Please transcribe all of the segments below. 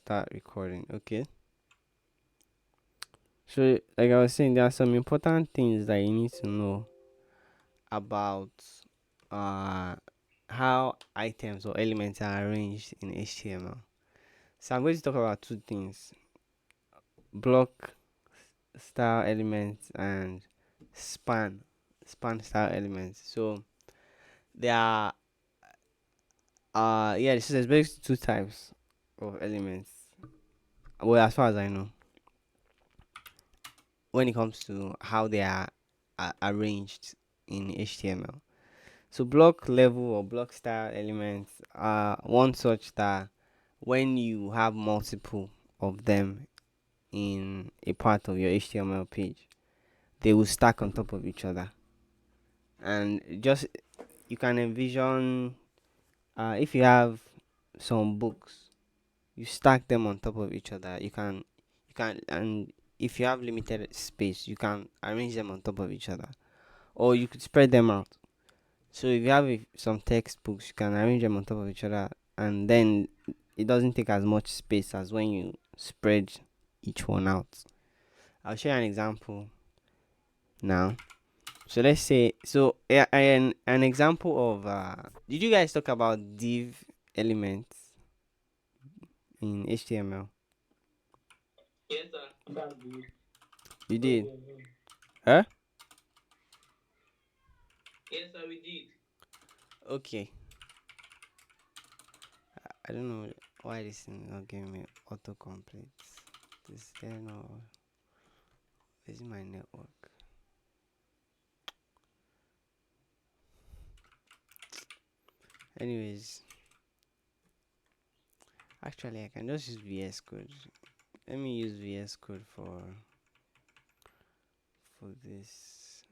start recording. Okay. So, like I was saying, there are some important things that you need to know about uh how items or elements are arranged in HTML. So I'm going to talk about two things: block style elements and span style elements. So there are so there's basically two types of elements. Well, as far as I know, when it comes to how they are arranged in HTML. So block level or block style elements are one such that when you have multiple of them in a part of your HTML page, they will stack on top of each other. And just you can envision if you have some books, you stack them on top of each other. And if you have limited space, you can arrange them on top of each other, or you could spread them out. So if you have some textbooks, you can arrange them on top of each other, and then it doesn't take as much space as when you spread each one out. I'll show you an example now. So let's say, an example of did you guys talk about div elements in HTML? Yes, sir. You did? Huh? Yes, sir, we did. Okay. I don't know why this thing is not giving me autocomplete. This there no. This is my network. Anyways, actually I can just use VS Code. Let me use VS Code for this.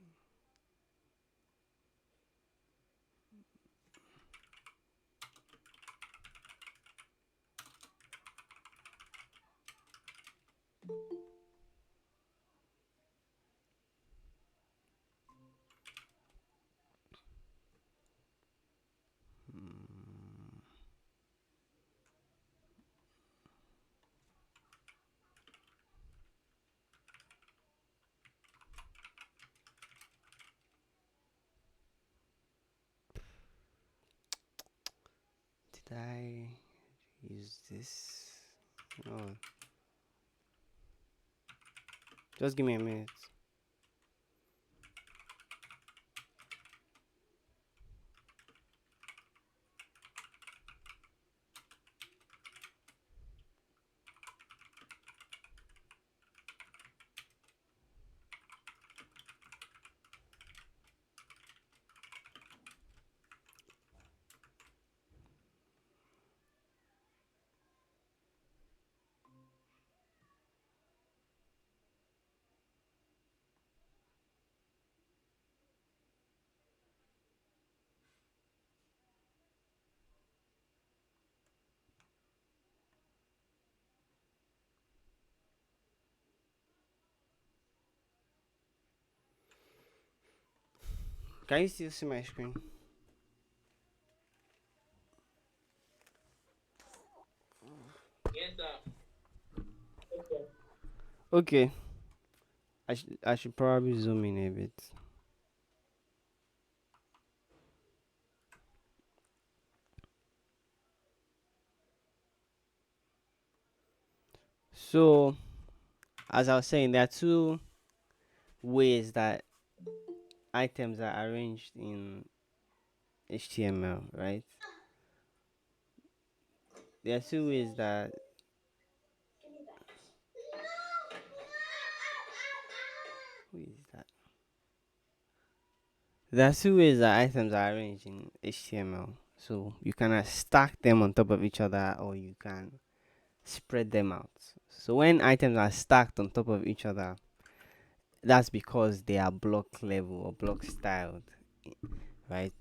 Hmm, did I use this? No. Just give me a minute. Can you still see my screen? Yes, sir. Okay. I should probably zoom in a bit. So as I was saying, there are two ways that items are arranged in HTML, right? There are two ways that who is that? There are two ways that items are arranged in HTML. So you can stack them on top of each other, or you can spread them out. So when items are stacked on top of each other, that's because they are block level or block styled, right?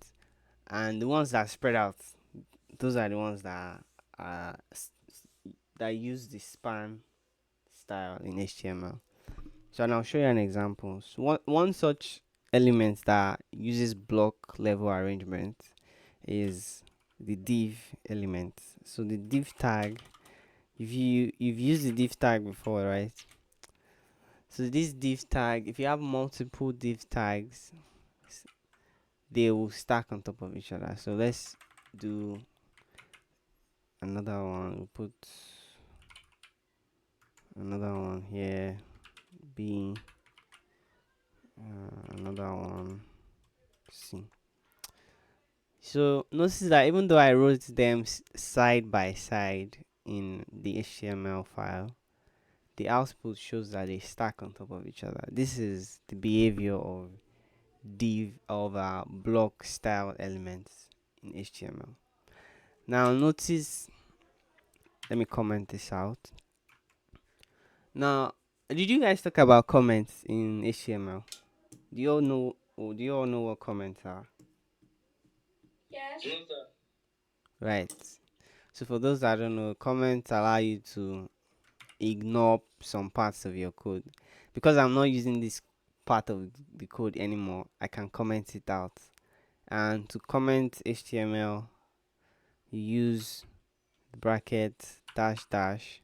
And the ones that spread out, those are the ones that are that use the span style in HTML. So and I'll show you an example. So one such element that uses block level arrangement is the div element. So the div tag If you've used the div tag before, right? So this div tag, if you have multiple div tags, they will stack on top of each other. So let's do another one. We'll put another one here. B. Another one. C. So notice that even though I wrote them side by side in the HTML file, the output shows that they stack on top of each other. This is the behavior of block style elements in HTML. Now notice, let me comment this out. Now, did you guys talk about comments in HTML? Do you all know what comments are? Yes. No, sir. Right. So for those that don't know, comments allow you to ignore some parts of your code. Because I'm not using this part of the code anymore, I can comment it out. And to comment HTML, you use bracket dash dash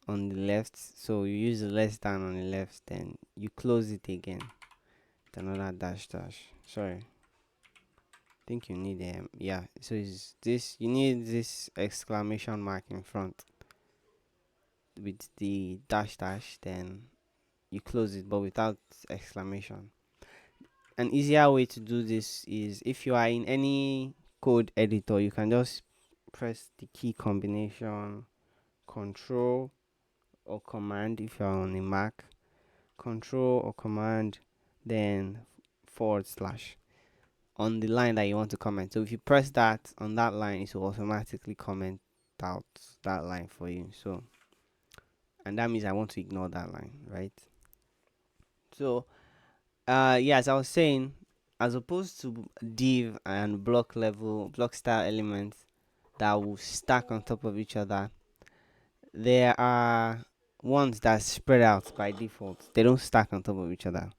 on the left. So you use the less than on the left, then you close it again with another dash dash. Sorry. I think you need yeah. So is this, you need this exclamation mark in front with the dash dash, then you close it but without exclamation. An easier way to do this is if you are in any code editor, you can just press the key combination control or command. If you're on a Mac, control or command, then forward slash on the line that you want to comment. So if you press that on that line, it will automatically comment out that line for you. So, and that means I want to ignore that line, right? So yeah, as I was saying, as opposed to div and block style elements that will stack on top of each other, there are ones that spread out by default. They don't stack on top of each other.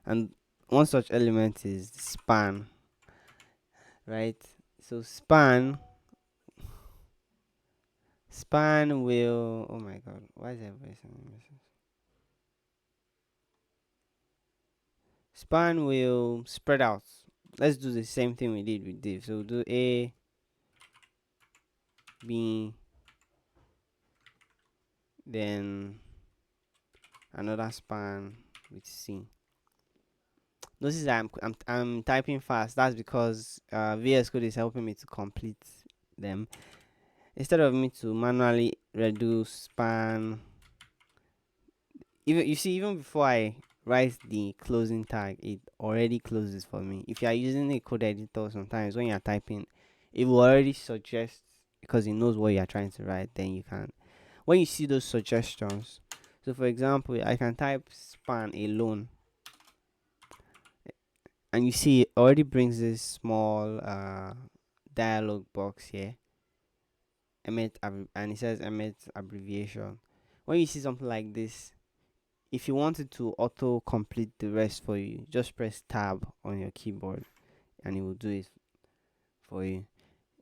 And one such element is span, right? So span will, oh my god, why is everybody sending me messages? Span will spread out. Let's do the same thing we did with div. So do A, B, then another span with C. Notice that I'm typing fast. That's because VS Code is helping me to complete them instead of me to manually reduce span. Even you see, even before I write the closing tag, it already closes for me. If you are using a code editor, sometimes when you are typing, it will already suggest because it knows what you are trying to write. Then you can, when you see those suggestions. So for example, I can type span alone and you see it already brings this small dialog box here, and it says emit abbreviation. When you see something like this, if you wanted to auto complete the rest for you, just press tab on your keyboard and it will do it for you.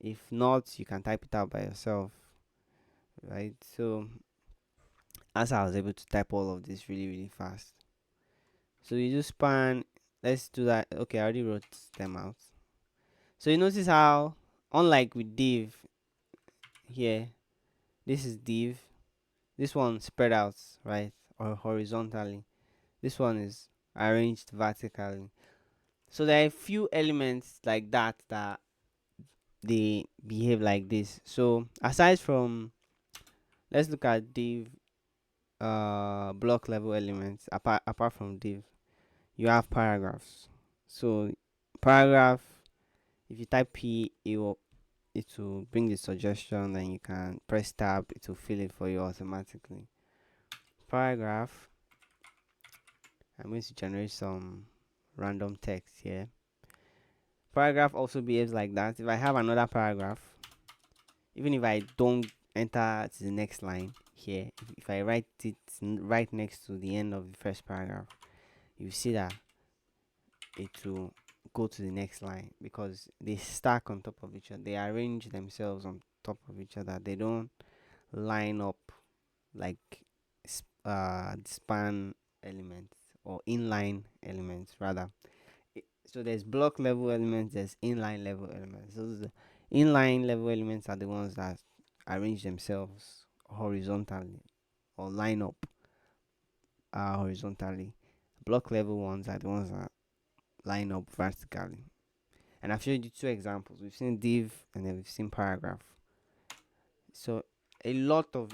If not, you can type it out by yourself, right? So as I was able to type all of this really fast. So you just span, let's do that. Okay, I already wrote them out. So you notice how, unlike with div here, this is div. This one spread out, right? Or horizontally. This one is arranged vertically. So there are a few elements like that they behave like this. So aside from, let's look at div block level elements. Apart from div, you have paragraphs. So paragraph, if you type P, it will bring the suggestion, then you can press tab, it will fill it for you automatically. Paragraph, I'm going to generate some random text here. Paragraph also behaves like that. If I have another paragraph, even if I don't enter to the next line here, if I write it right next to the end of the first paragraph, you see that it will go to the next line because they stack on top of each other. They arrange themselves on top of each other. They don't line up, like span elements or inline elements rather. So there's block level elements, there's inline level elements. So the inline level elements are the ones that arrange themselves horizontally or line up horizontally. Block level ones are the ones that line up vertically. And I've showed you two examples. We've seen div and then we've seen paragraph. So a lot of,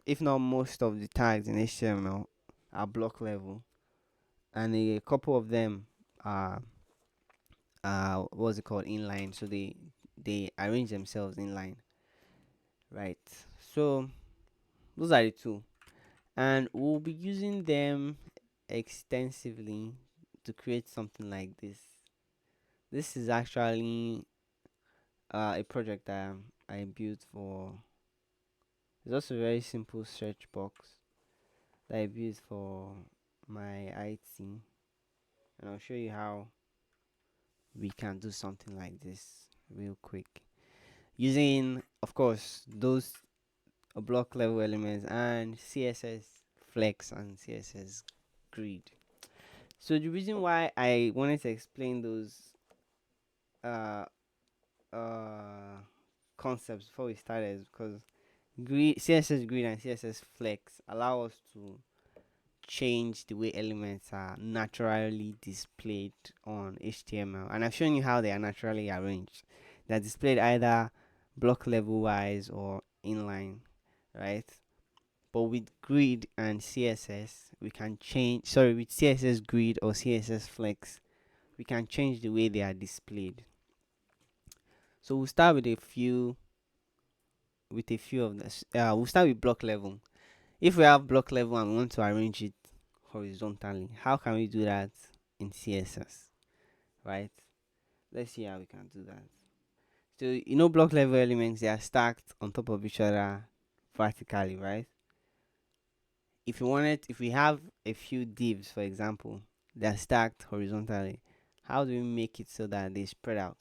if not most of the tags in HTML are block level, and a couple of them are what's it called, inline. So they arrange themselves inline, right? So those are the two, and we'll be using them extensively to create something like this. This is actually a project that I built for. It's also a very simple search box that I built for my IT, and I'll show you how we can do something like this real quick using, of course, those block level elements and CSS flex and CSS grid. So the reason why I wanted to explain those uh uh concepts before we started is because grid, CSS grid and CSS flex allow us to change the way elements are naturally displayed on HTML. And I've shown you how they are naturally arranged. They're displayed either block level wise or inline, right? But with grid and CSS, we can change, sorry, with CSS grid or CSS flex, we can change the way they are displayed. So we'll start with a few of this. We'll start with block level. If we have block level and we want to arrange it horizontally, how can we do that in CSS? Right? Let's see how we can do that. So block level elements, they are stacked on top of each other vertically, right? If we have a few divs, for example, they're stacked horizontally, how do we make it so that they spread out?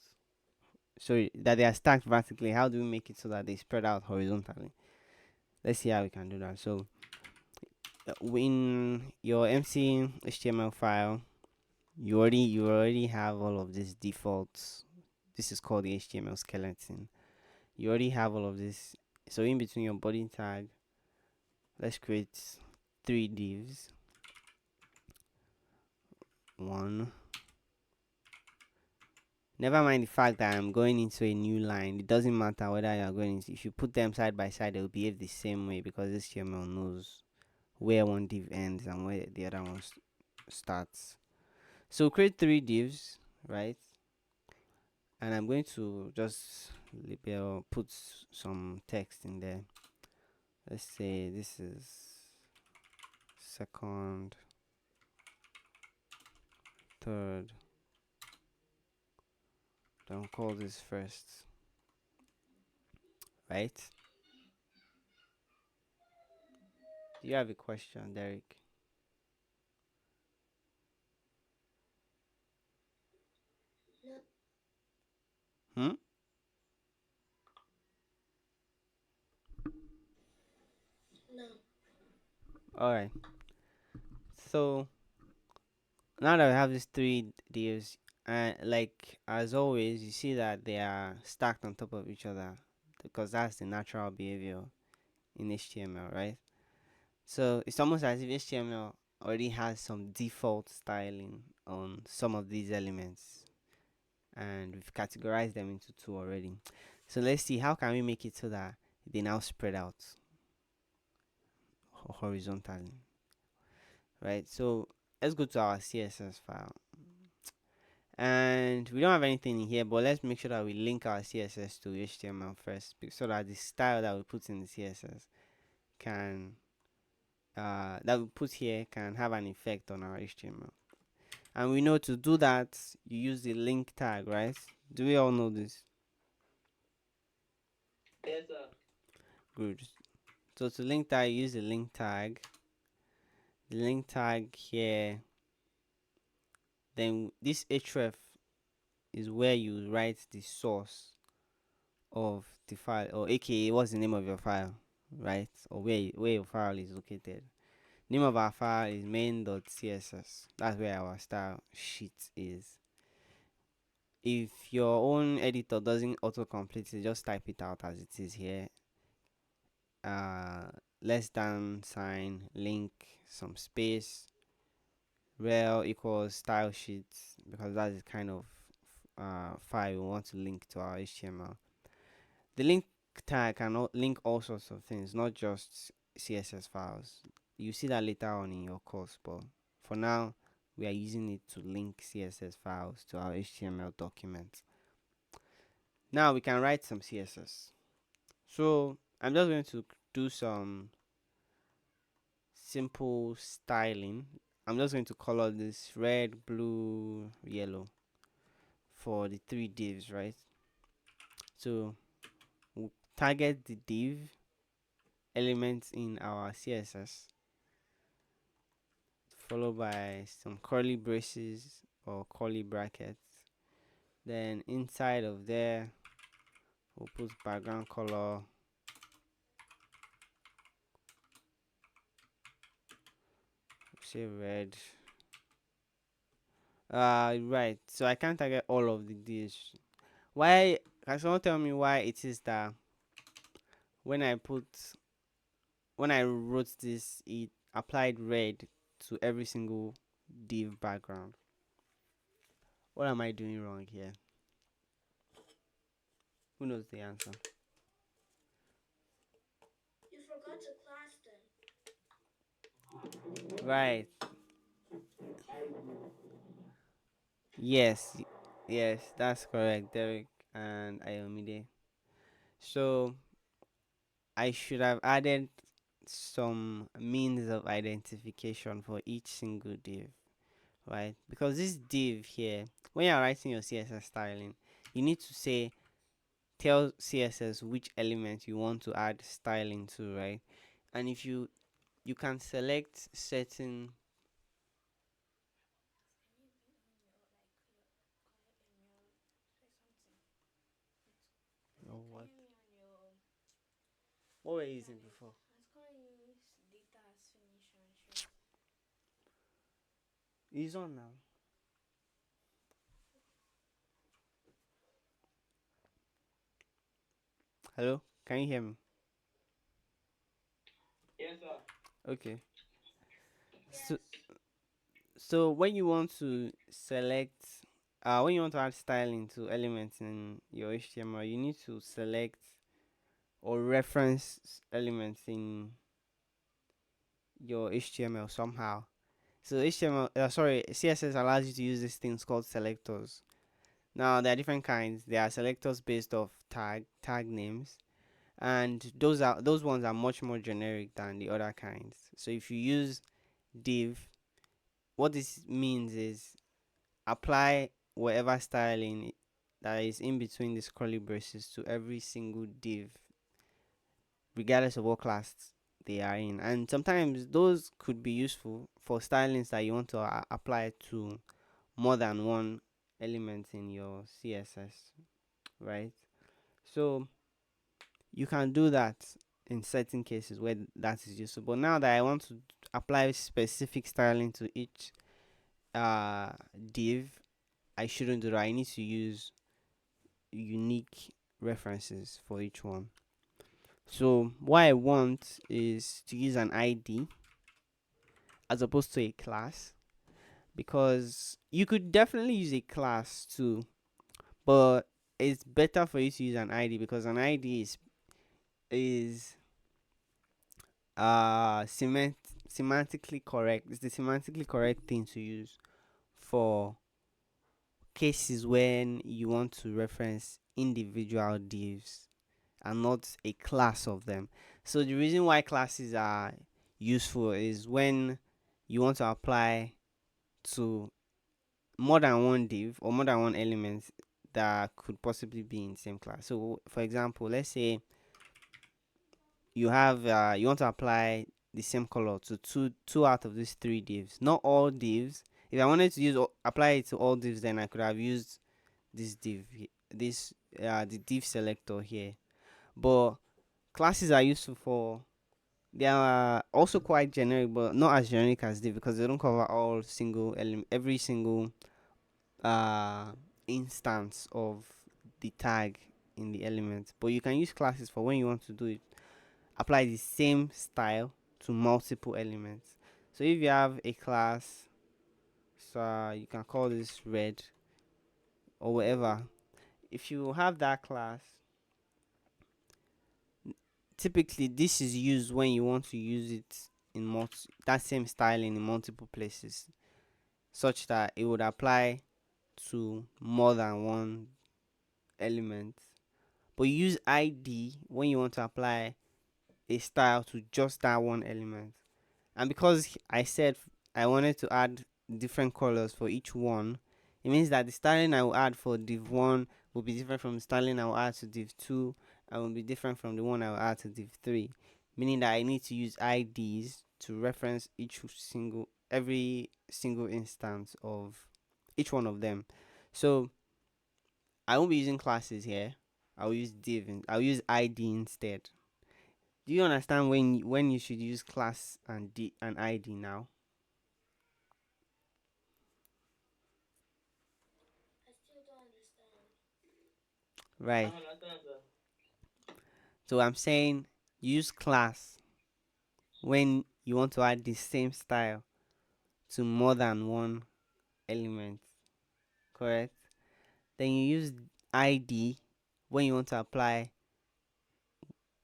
Sorry, that they are stacked vertically. How do we make it so that they spread out horizontally? Let's see how we can do that. So in your MC HTML file, you already have all of these defaults. This is called the HTML skeleton. You already have all of this. So in between your body tag, let's create 3 divs. One. Never mind the fact that I'm going into a new line. It doesn't matter whether you're going into, if you put them side by side, they'll behave the same way because HTML knows where one div ends and where the other one starts. So create 3 divs, right? And I'm going to just label, put some text in there. Let's say this is second, third. Don't call this first, right? Do you have a question, Derek? No, Hmm? no. All right. So now that we have these 3 divs, like as always, you see that they are stacked on top of each other because that's the natural behavior in HTML, right? So it's almost as if HTML already has some default styling on some of these elements, and we've categorized them into 2 already. So let's see how can we make it so that they now spread out horizontally, right? So let's go to our CSS file, and we don't have anything in here, but let's make sure that we link our CSS to HTML first, so that the style that we put in the CSS can that we put here can have an effect on our HTML. And we know to do that, you use the link tag, right? Do we all know this? Yes, sir. Good. So to link tag, use the link tag. The link tag here, then this href is where you write the source of the file, or aka what's the name of your file, right? Or where your file is located. Name of our file is main.css. That's where our style sheet is. If your own editor doesn't autocomplete it, just type it out as it is here. Less than sign, link, some space, rel equals style sheets, because that's the kind of file we want to link to our HTML. The link tag can link all sorts of things, not just CSS files. You see that later on in your course, but for now, we are using it to link CSS files to our HTML document. Now we can write some CSS. So I'm just going to do some simple styling. I'm just going to color this red, blue, yellow for the three divs, right? So we'll target the div elements in our CSS, followed by some curly braces or curly brackets. Then inside of there, we'll put background color, say red. Right. So I can't target all of the divs. Why? Can someone tell me why it is that when I put when I wrote this, it applied red to every single div background? What am I doing wrong here? Who knows the answer? You forgot to class them. Right. Yes. Yes, that's correct, Derek and Ayomide. So I should have added some means of identification for each single div, right? Because this div here, when you're writing your CSS styling, you need to say tell CSS which element you want to add styling to, right? And if you can select certain. Oh, what? What were you using before? It's on now. Hello, can you hear me? Yes, sir. Okay. So so when you want to select, when you want to add styling to elements in your HTML, you need to select or reference elements in your HTML somehow. So CSS allows you to use these things called selectors. Now there are different kinds. There are selectors based off tag names, and those ones are much more generic than the other kinds. So if you use div, what this means is apply whatever styling that is in between these curly braces to every single div, regardless of what class they are in. And sometimes those could be useful for stylings that you want to apply to more than one element in your CSS, right? So you can do that in certain cases where that is useful. But now that I want to apply specific styling to each div, I shouldn't do that. I need to use unique references for each one. So what I want is to use an ID as opposed to a class, because you could definitely use a class too, but it's better for you to use an ID, because an ID is semantically correct. It's the semantically correct thing to use for cases when you want to reference individual divs and not a class of them. So the reason why classes are useful is when you want to apply to more than one div or more than one element that could possibly be in the same class. So for example, let's say you want to apply the same color to two out of these three divs, not all divs. If I wanted to apply it to all divs, then I could have used this div, this the div selector here. But classes are useful for, they are also quite generic, but not as generic as div because they don't cover all single element, every single uh instance of the tag in the element. But you can use classes for when you want to do it, apply the same style to multiple elements. So if you have a class, so you can call this red or whatever. If you have that class, typically this is used when you want to use it in that same styling in multiple places, such that it would apply to more than one element. But you use id when you want to apply a style to just that one element. And because I said I wanted to add different colors for each one, it means that the styling I will add for div 1 will be different from the styling I will add to div 2 and will be different from the one I will add to div 3. Meaning that I need to use IDs to reference every single instance of each one of them. So I won't be using classes here. I'll use ID instead. Do you understand when you should use class and ID now? I still don't understand. Right. I understand, sir. So I'm saying use class when you want to add the same style to more than one element, correct? Then you use ID when you want to apply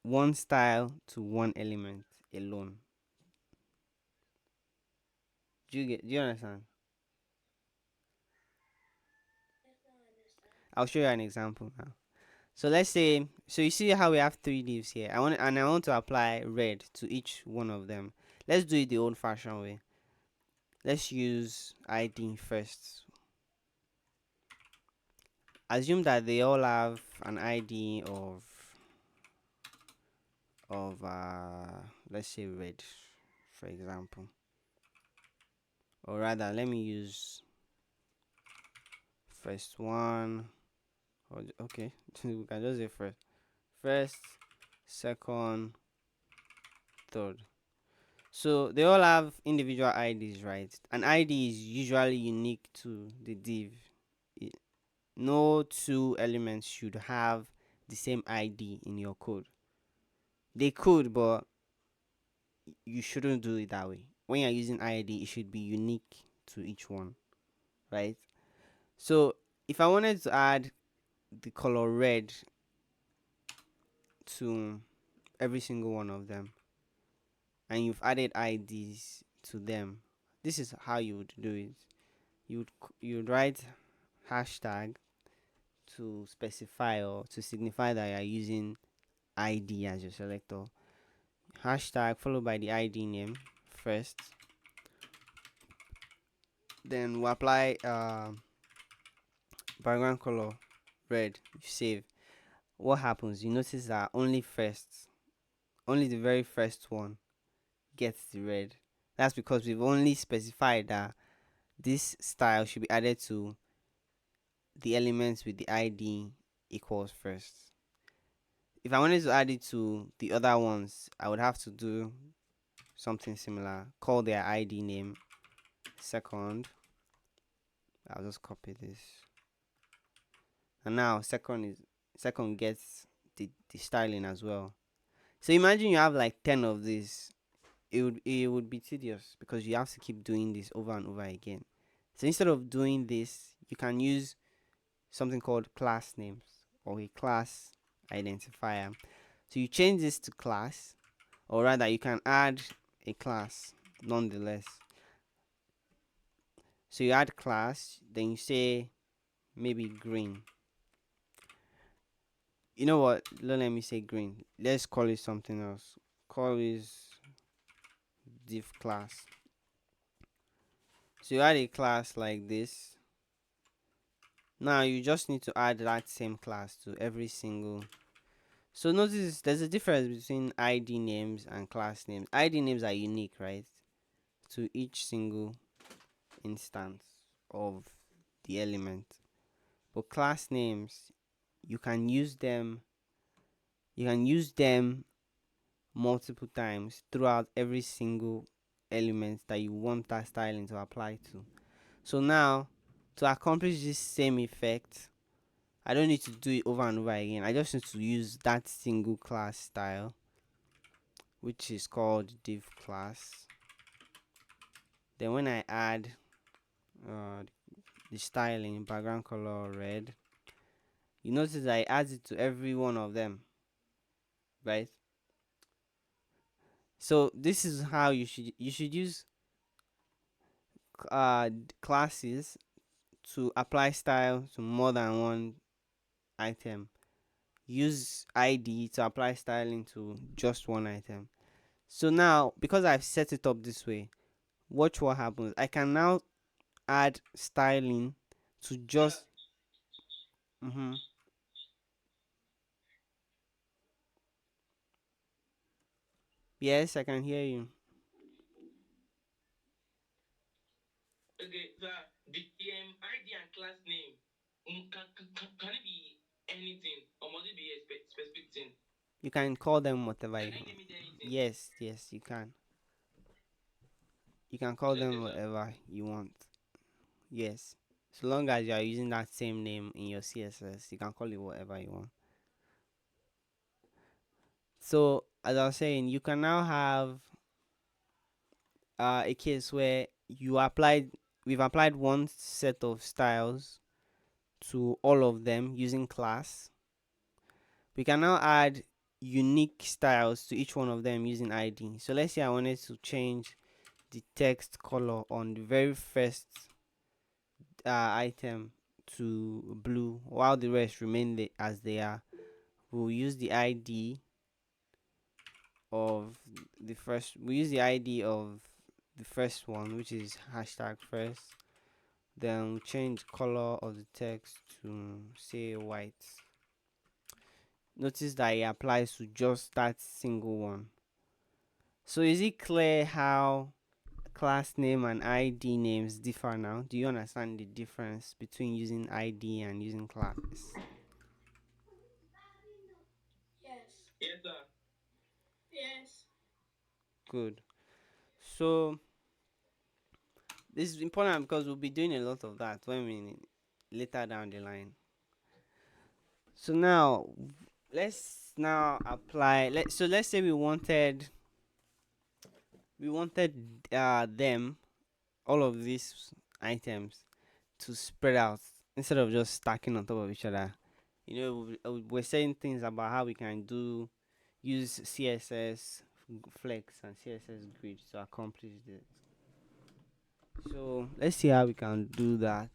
one style to one element alone. Do you understand? Yes, now I understand. I'll show you an example now. So let's say, so you see how we have three leaves here. I want to apply red to each one of them. Let's do it the old fashioned way. Let's use ID first. Assume that they all have an ID of let's say red, for example. Or rather, let me use first one. Okay, we can just say first, second, third. So they all have individual IDs, right? An ID is usually unique to the div. I- No two elements should have the same ID in your code. They could, but you shouldn't do it that way. When you're using ID, it should be unique to each one, right? So if I wanted to add the color red to every single one of them, and you've added IDs to them, this is how you would do it. You would write hashtag to specify or to signify that you are using ID as your selector. Hashtag followed by the ID name first. Then we apply background color red. You save. What happens? You notice that only the very first one gets the red. That's because we've only specified that this style should be added to the elements with the ID equals first. If I wanted to add it to the other ones, I would have to do something similar. Call their ID name second. I'll just copy this. And now second gets the styling as well. So imagine you have like 10 of these. It would be tedious because you have to keep doing this over and over again. So instead of doing this, you can use something called class names or a class identifier. So you change this to class, or rather you can add a class nonetheless. So you add class, then you say maybe green. You know what? Don't let me say green. Let's call it something else. Call this div class. So you add a class like this. Now you just need to add that same class to every single. So notice there's a difference between ID names and class names. ID names are unique, right? To each single instance of the element. But class names, you can use them. You can use them multiple times throughout every single element that you want that styling to apply to. So now, to accomplish this same effect, I don't need to do it over and over again. I just need to use that single class style, which is called div class. Then when I add uh, the styling background color red, you notice that I add it to every one of them, right? So this is how you should use classes to apply style to more than one item. Use ID to apply styling to just one item. So now, because I've set it up this way, watch what happens. I can now add styling to just. Mm-hmm. Yes, I can hear you. Okay, so the ID and class name can it be anything or must it be a specific thing? You can call them whatever Can you I want. name it anything? Yes, yes, you can. You can call Okay, them sir. whatever you want. Yes. So long as you are using that same name in your CSS, you can call it whatever you want. So as I was saying, you can now have a case where we've applied one set of styles to all of them using class. We can now add unique styles to each one of them using ID. So let's say I wanted to change the text color on the very first item to blue while the rest remain as they are. We'll use the ID of we use the ID of the first one, which is hashtag first. Then we change color of the text to say white. Notice that it applies to just that single one. So is it clear how class name and ID names differ now? Do you understand the difference between using ID and using class? Yes. Yes, sir. Yes. Good. So this is important because we'll be doing a lot of that when we later down the line. So now let's now apply let's say we wanted them, all of these items, to spread out instead of just stacking on top of each other. We're saying things about how we can use CSS flex and CSS grid to accomplish this. So let's see how we can do that.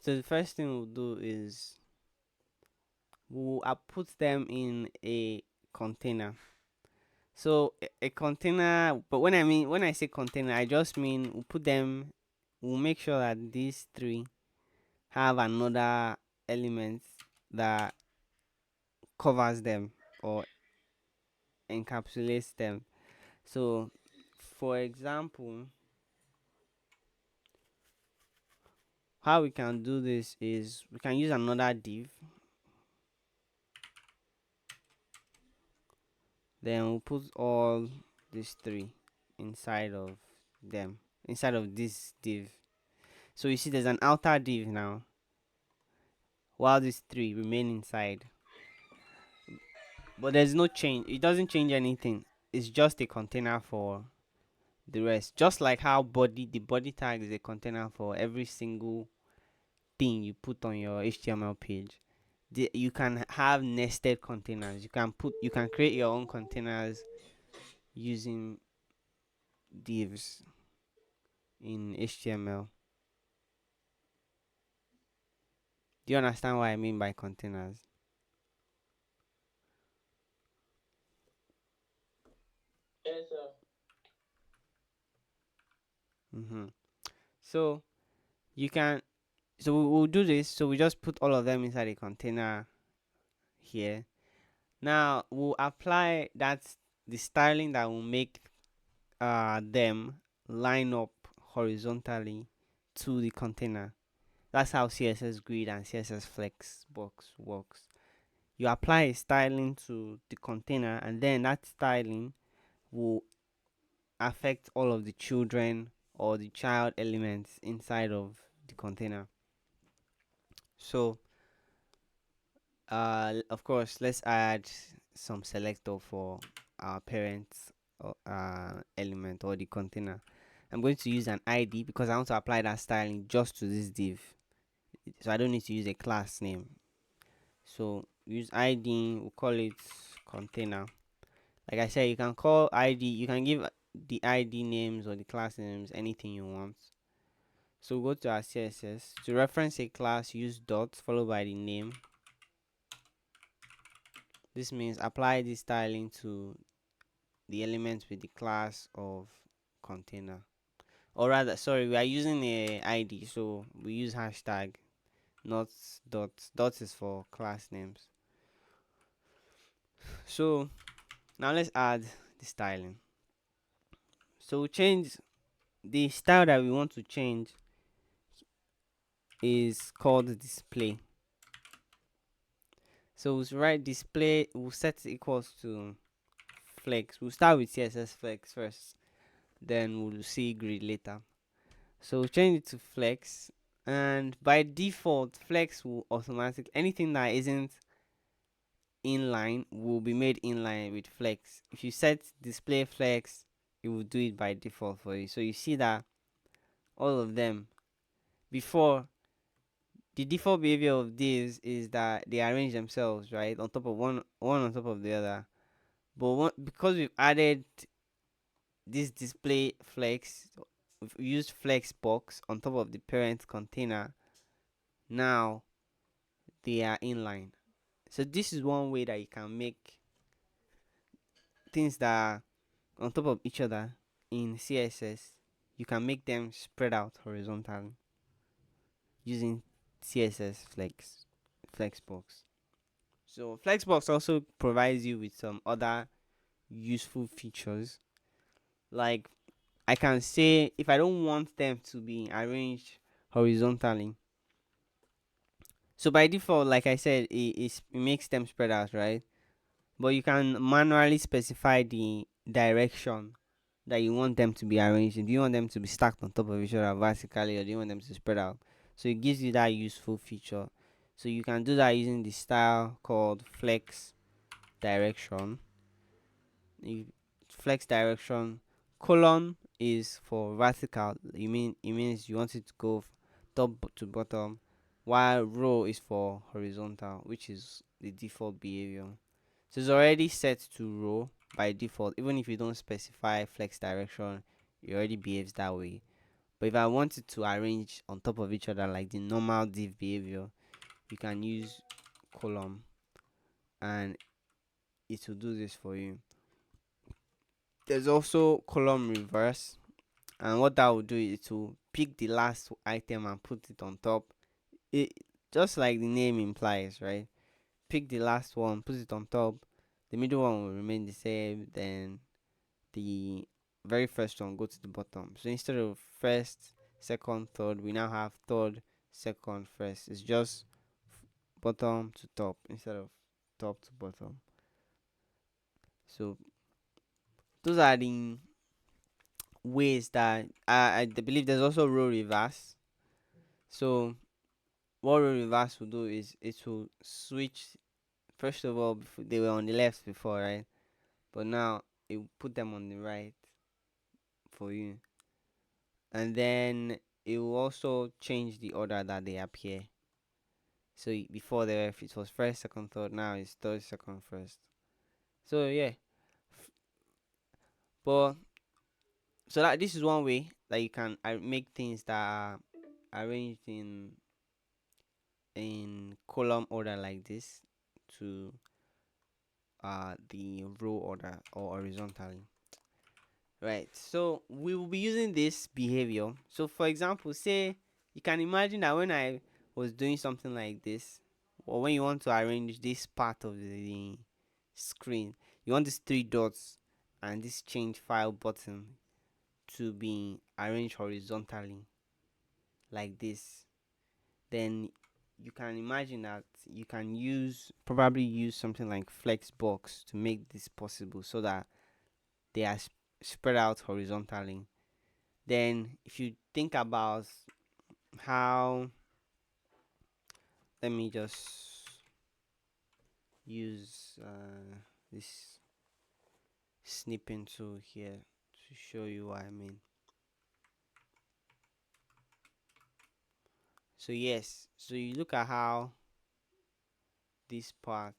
So the first thing we'll do is we'll put them in a container. So a container, but when I say container, I just mean we'll make sure that these three have another element that covers them or encapsulates them. So for example, how we can do this is we can use another div, then we'll put all these three inside of inside of this div. So you see there's an outer div now, while these three remain inside. But there's no change. It doesn't change anything. It's just a container for the rest. Just like how the body tag is a container for every single thing you put on your HTML page. You can have nested containers. You can create your own containers using divs in HTML. Do you understand what I mean by containers? Yes, sir. Mm-hmm. So you can so we'll do this. So we just put all of them inside a container here. Now we'll apply the styling that will make them line up horizontally to the container. That's how CSS Grid and CSS Flexbox works. You apply a styling to the container, and then that styling will affect all of the children or the child elements inside of the container. So, of course, let's add some selector for our parents element or the container. I'm going to use an ID because I want to apply that styling just to this div. So I don't need to use a class name. So use ID, we'll call it container. Like I said, you can call ID, you can give the ID names or the class names, anything you want. So go to our CSS. To reference a class, use dot followed by the name. This means apply this styling to the elements with the class of container. Or rather, sorry, we are using a ID, so we use hashtag, not dot. Dot is for class names. So now let's add the styling. So we change the style that we want to change is called display. So we'll write display, we'll set equals to flex. We'll start with CSS flex first, then we'll see grid later. So we'll change it to flex, and by default, flex will automatically, anything that isn't inline will be made inline with flex. If you set display flex, it will do it by default for you. So you see that all of them before, the default behavior of these is that they arrange themselves right on top of one on top of the other. But because we've added this display flex, we've used flex box on top of the parent container. Now they are inline. So this is one way that you can make things that are on top of each other in CSS. You can make them spread out horizontally using CSS flexbox. So flexbox also provides you with some other useful features. Like I can say if I don't want them to be arranged horizontally. So by default, like I said, it makes them spread out, right? But you can manually specify the direction that you want them to be arranged in. Do you want them to be stacked on top of each other vertically, or do you want them to spread out? So it gives you that useful feature. So you can do that using the style called flex direction. You flex direction column is for vertical. It means you want it to go top to bottom, while row is for horizontal, which is the default behavior. So it's already set to row by default. Even if you don't specify flex direction, it already behaves that way. But if I want it to arrange on top of each other like the normal div behavior, you can use column and it will do this for you. There's also column reverse, and what that will do is to pick the last item and put it on top. It just like the name implies, right? Pick the last one, put it on top. The middle one will remain the same. Then the very first one go to the bottom. So instead of first, second, third, we now have third, second, first. It's just bottom to top instead of top to bottom. So those are the ways that I believe there's also row reverse. So what row reverse will do is it will switch. First of all, they were on the left before, right? But now it will put them on the right for you, and then it will also change the order that they appear. So before there, if it was first, second, third, now it's third, second, first. So yeah, but so that this is one way that you can make things that are arranged in column order like this to the row order or horizontally. Right. So we will be using this behavior. So for example, say you can imagine that when I was doing something like this, or when you want to arrange this part of the screen, you want these three dots and this change file button to be arranged horizontally. like this, then you can imagine that you can probably use something like flexbox to make this possible, so that they are spread out horizontally. Then if you think about how, let me just use this snipping tool here to show you what I mean. So yes, so you look at how this part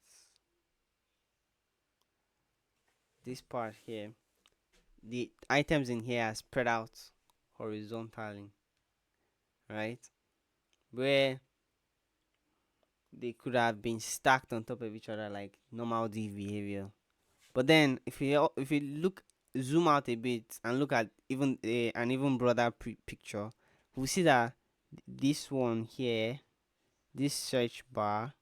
this part here, the items in here are spread out horizontally, right? Where they could have been stacked on top of each other like normal div behavior. But then if you look zoom out a bit and look at even an even broader picture, we see that this one here, this search bar,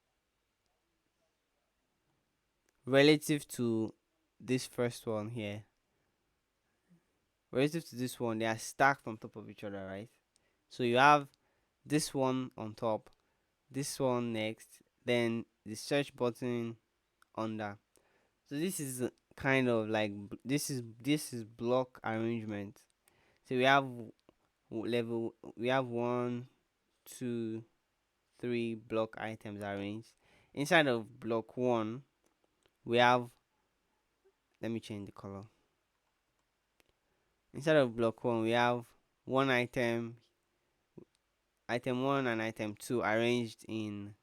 relative to this first one here, relative to this one, they are stacked on top of each other, right? So you have this one on top, this one next, then the search button under. So this is kind of like this is block arrangement. So we have we have one, two, three block items arranged. Inside of block one, we have, let me change the color. Inside of block one, we have one item one and item two arranged in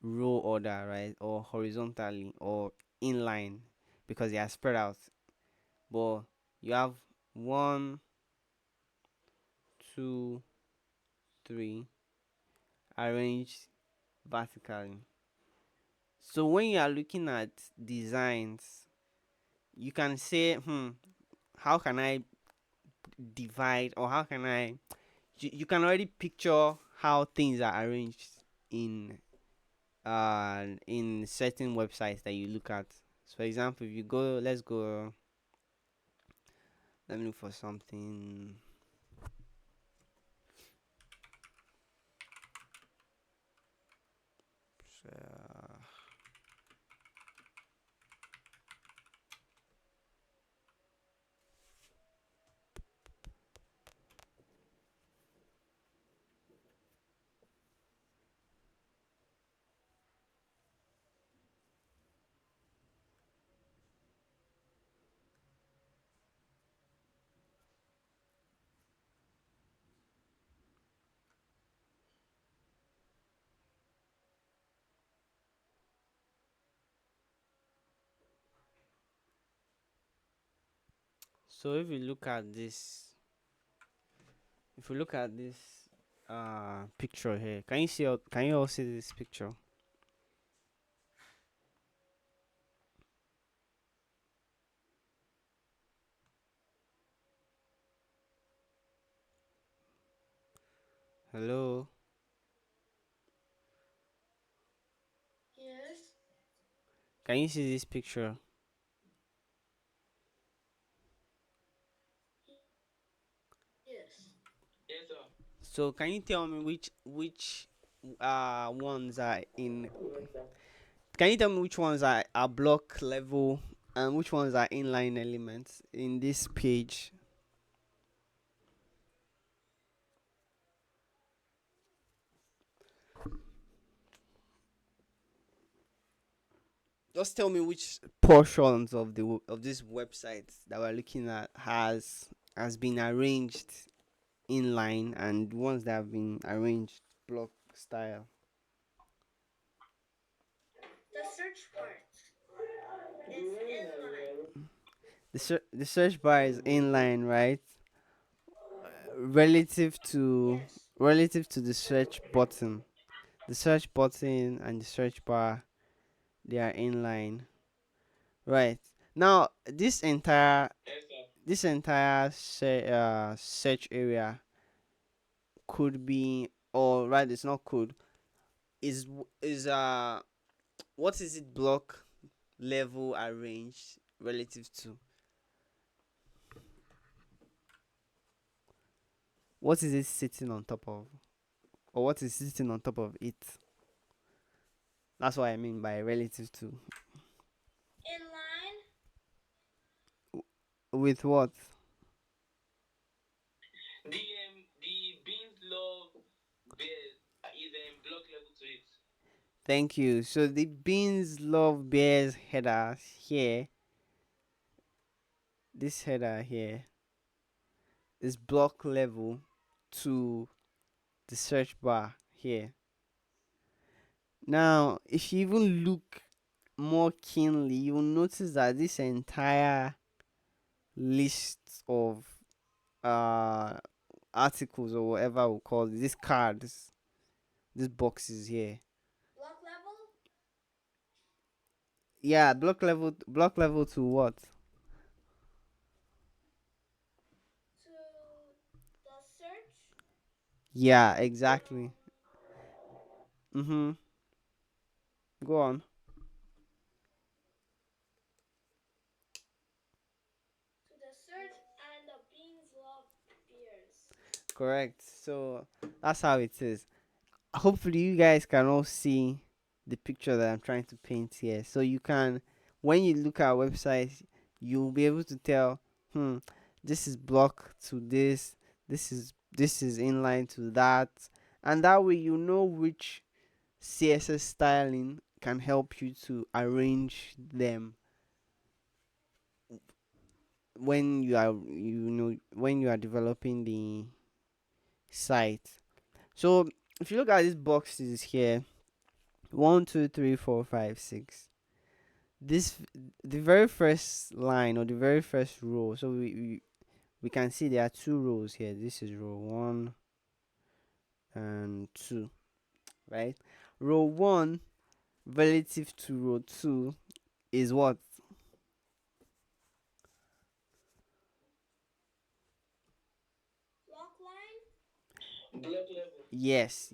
row order, right? Or horizontally or inline, because they are spread out. But you have one, two, three arranged vertically. So when you are looking at designs, you can say, how can I divide, or how can I you can already picture how things are arranged in certain websites that you look at. So for example, if you go let's go let me look for something. So, so if you look at this picture here, can you all see this picture? Hello? Yes. Can you see this picture? Yes. Yes, sir. So can you tell me which ones are in can you tell me which ones are block level and which ones are inline elements in this page? Just tell me which portions of of this website that we're looking at has been arranged inline and ones that have been arranged block style. The search part is inline. The search bar is inline, right? Relative to Yes. the search button. The search button and the search bar, they are inline. Right. Now Yes, sir. this entire search area could be, or right, it's not could, is what is it block level arranged relative to? What is it sitting on top of? Or what is sitting on top of it? That's what I mean by relative to. In line. With what? The beans love bears is block level to it. Thank you. So the beans love bears header here. This header here is block level to the search bar here. Now, if you even look more keenly, you will notice that this entire list of uh articles or whatever we call it, these cards, these boxes here. Block level Yeah, block level to what? to the search. Yeah, exactly. Mhm. Go on. To the search and the beans love beers. Correct. So that's how it is. Hopefully you guys can all see the picture that I'm trying to paint here. So you can, when you look at our website, you'll be able to tell, hmm, this is block to this is inline to that, and that way you know which CSS styling can help you to arrange them when you are developing the site. So if you look at these boxes here, 1 2 3 4 5 6, this the very first line or the very first row, so we can see there are two rows here. This is row 1 and 2, right? Row 1 relative to row 2 is what? Block line. Block level. Yes,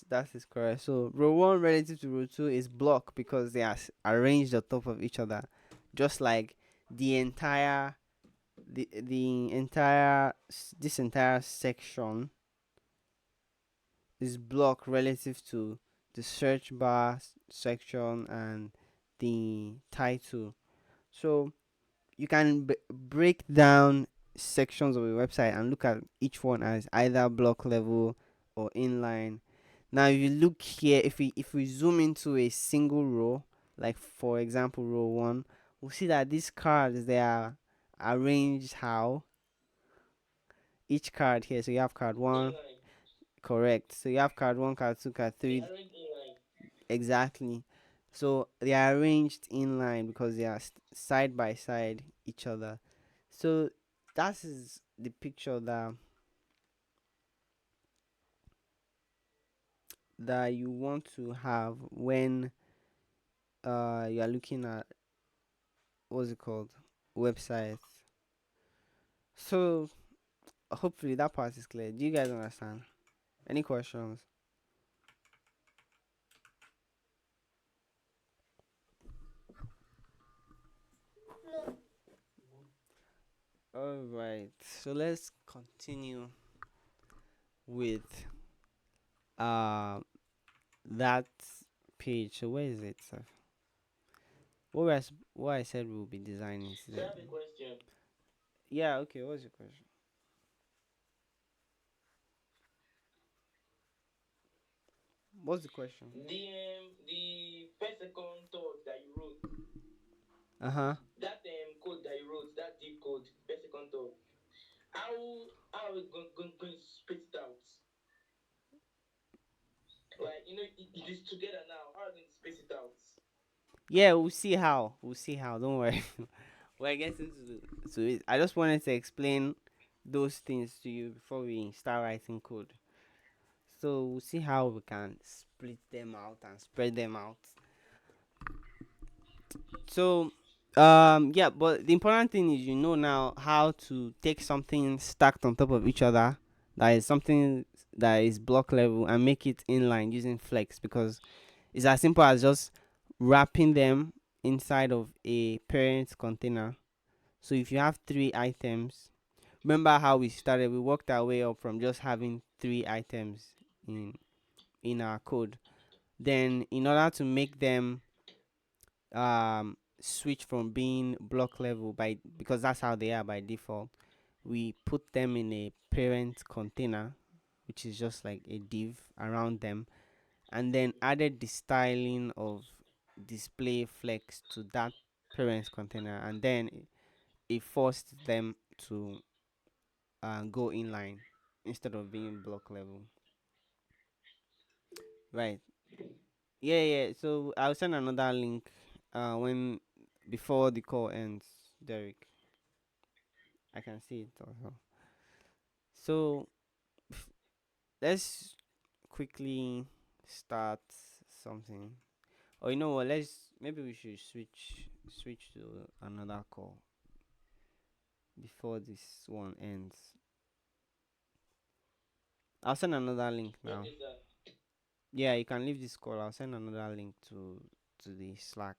that is correct. So row 1 relative to row 2 is block because they are arranged on top of each other, just like the entire this entire section is block relative to the search bar section and the title. So you can break down sections of a website and look at each one as either block level or inline. Now if you look here, if we zoom into a single row, like for example row 1, we'll see that these cards, they are arranged how each card here. So you have card 1. Inline. Correct. So you have card 1, card 2, card They 3. arrange inline. Exactly. So they are arranged in line because they are side by side each other. So that is the picture that you want to have when you are looking at, what's it called, websites. So hopefully that part is clear. Do you guys understand? Any questions? No. All right. So let's continue with uh that page. So where is it, sir? What I said we'll be designing So I today. have a question. Yeah, okay, what's your question? What's the question? The first, second, third that you wrote, Uh-huh. that code that you wrote, that deep code, first, second, third. How are we going to spit it out? Like it is together now. How are we going to space it out? Yeah, we'll see how. We'll see how. Don't worry. We're getting to it. I just wanted to explain those things to you before we start writing code. So we'll see how we can split them out and spread them out. So yeah, but the important thing is now how to take something stacked on top of each other, that is something that is block level, and make it inline using flex, because it's as simple as just wrapping them inside of a parent container. So if you have 3 items, Remember how we started? We worked our way up from just having three items in our code. Then, in order to make them switch from being block level, by because that's how they are by default, we put them in a parent container, which is just like a div around them, and then added the styling of display flex to that parent container, and then it forced them to go inline instead of being block level. Right. Yeah, yeah. So I'll send another link when before the call ends, Derek. I can see it also. So let's quickly start something. Or you know what? Let's maybe we should switch to another call before this one ends. I'll send another link now. Okay, sir. Yeah, you can leave this call. I'll send another link to the Slack.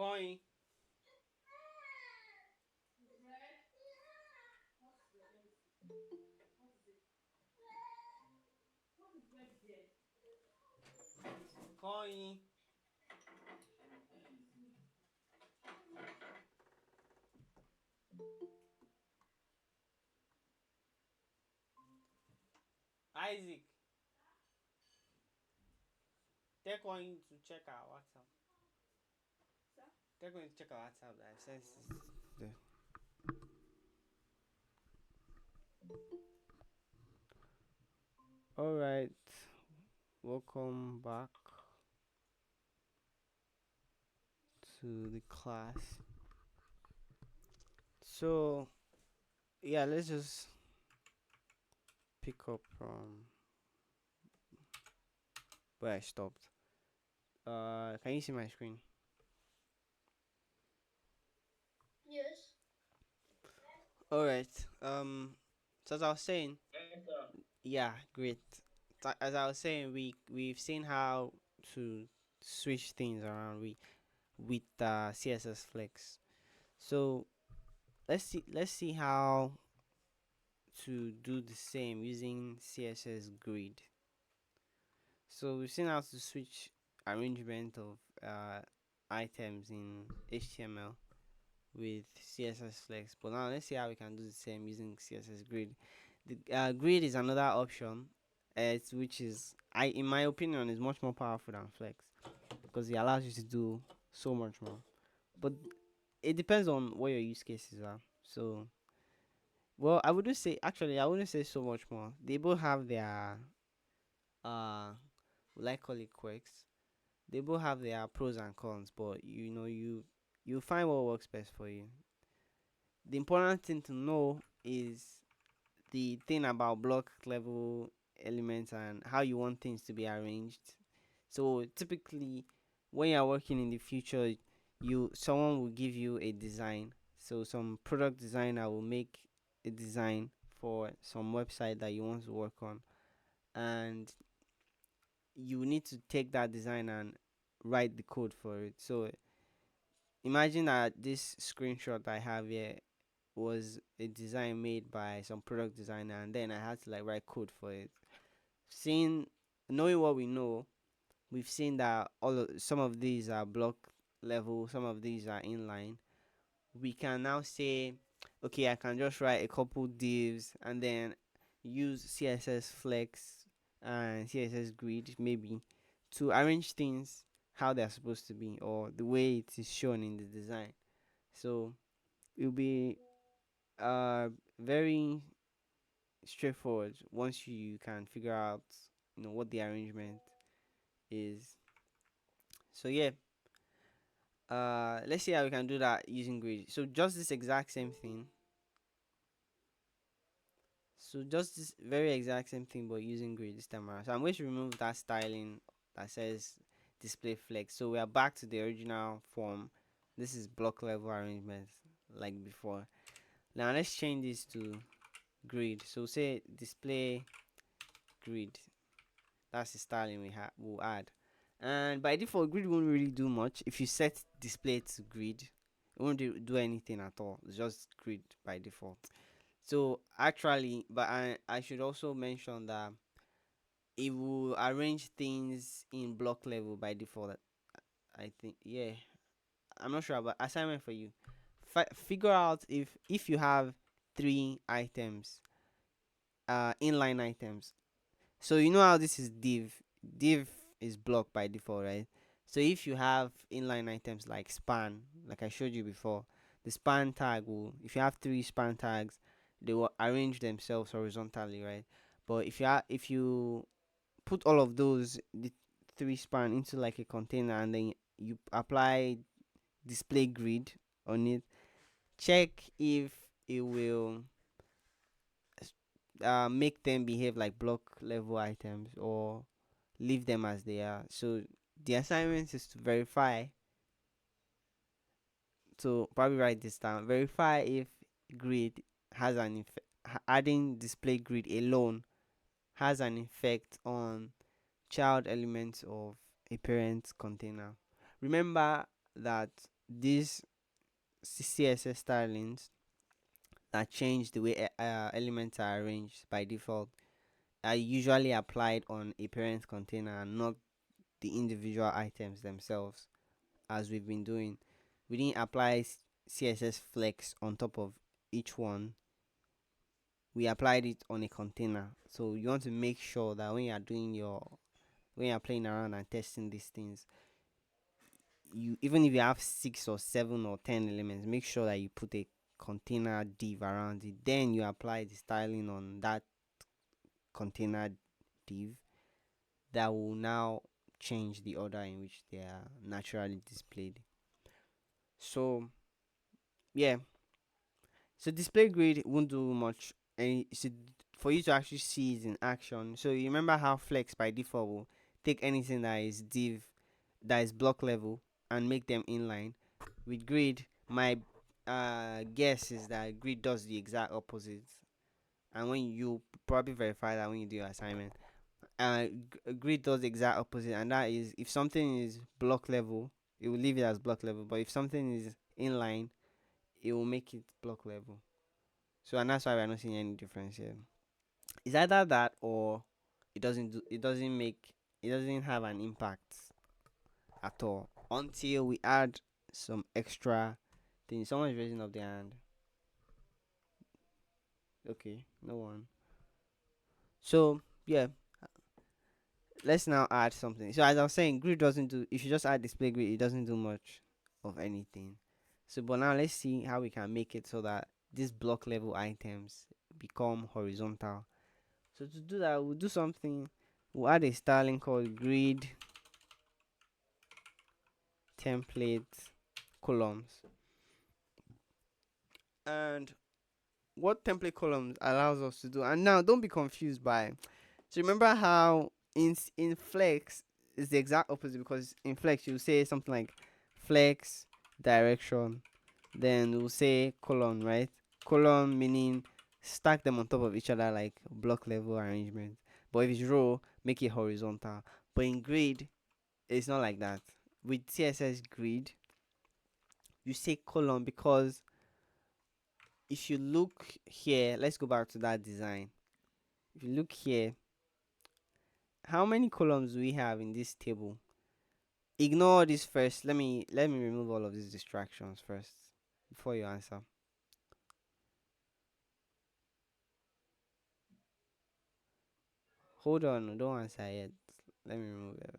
Coin. Coin. Isaac. Take Coin to check our WhatsApp. Take Coin to check our WhatsApp. That I sent it. All right. Welcome back to the class. So yeah, let's just pick up from where I stopped. Can you see my screen? Yes. All right. So as I was saying, Yes, sir. yeah, great. As I was saying, we've seen how to switch things around with CSS Flex. So let's see how to do the same using CSS Grid. So we've seen how to switch arrangement of items in HTML with CSS Flex. But now let's see how we can do the same using CSS Grid. The grid is another option, which is in my opinion, is much more powerful than Flex because it allows you to do so much more. But it depends on what your use cases are. So, well, I wouldn't say so much more. They both have their uh, like call it quirks. They both have their pros and cons, but you find what works best for you. The important thing to know is the thing about block level elements and how you want things to be arranged. So typically when you're working in the future, you someone will give you a design. So some product designer will make a design for some website that you want to work on, and you need to take that design and write the code for it. So imagine that this screenshot I have here was a design made by some product designer, and then I had to like write code for it. Seeing Knowing what we know, we've seen that some of these are block level, some of these are inline. We can now say, okay, I can just write a couple divs and then use CSS Flex and CSS Grid maybe to arrange things how they're supposed to be or the way it is shown in the design. So it'll be very straightforward once you can figure out what the arrangement is. So yeah, let's see how we can do that using grid. So just this exact same thing. So just this very exact same thing, but using grid this time around. So I'm going to remove that styling that says display flex. So we are back to the original form. This is block level arrangement like before. Now let's change this to grid. So say display grid. That's the styling we'll add. And by default, grid won't really do much. If you set display to grid, it won't do anything at all. It's just grid by default. So actually, but I should also mention that it will arrange things in block level by default. I think, yeah. I'm not sure, about assignment for you. Figure out if you have three items, inline items. So you know how this is div. Div is blocked by default, right? So if you have inline items like span, like I showed you before, the span tag will, if you have three span tags, they will arrange themselves horizontally, right? But if you put all of those the three span into like a container and then you apply display grid on it, check if it will make them behave like block level items or leave them as they are. So the assignment is to verify. So probably write this down. Verify if grid has adding display grid alone has an effect on child elements of a parent container. Remember that these CSS stylings that change the way elements are arranged by default are usually applied on a parent container and not the individual items themselves, as we've been doing. We didn't apply CSS flex on top of each one. We applied it on a container. So you want to make sure that when you're playing around and testing these things, you, even if you have 6 or 7 or 10 elements, make sure that you put a container div around it. Then you apply the styling on that container div that will now change the order in which they are naturally displayed. So yeah, so display grid won't do much, and for you to actually see it in action. So you remember how flex by default will take anything that is div, that is block level, and make them inline. With grid, my guess is that grid does the exact opposite. And when you probably verify that when you do your assignment, grid does the exact opposite, and that is if something is block level, it will leave it as block level. But if something is inline, it will make it block level. So and that's why we're not seeing any difference here. It's either that or it doesn't have an impact at all until we add some extra things. Someone's raising up their hand. Okay, no one. So yeah, let's now add something. So as I was saying, grid doesn't do, if you just add display grid, it doesn't do much of anything. So but now let's see how we can make it so that these block level items become horizontal. So to do that, we'll do something. We'll add a styling called grid template columns. And what template columns allows us to do, and now don't be confused by, so remember how in flex is the exact opposite, because in flex you say something like flex direction, then we'll say column, right? Column meaning stack them on top of each other like block level arrangement. But if it's row, make it horizontal. But in grid, it's not like that. With CSS grid, you say column because if you look here, let's go back to that design. If you look here, how many columns do we have in this table? Ignore this first. Let me remove all of these distractions first before you answer. Hold on, don't answer yet. Let me remove it.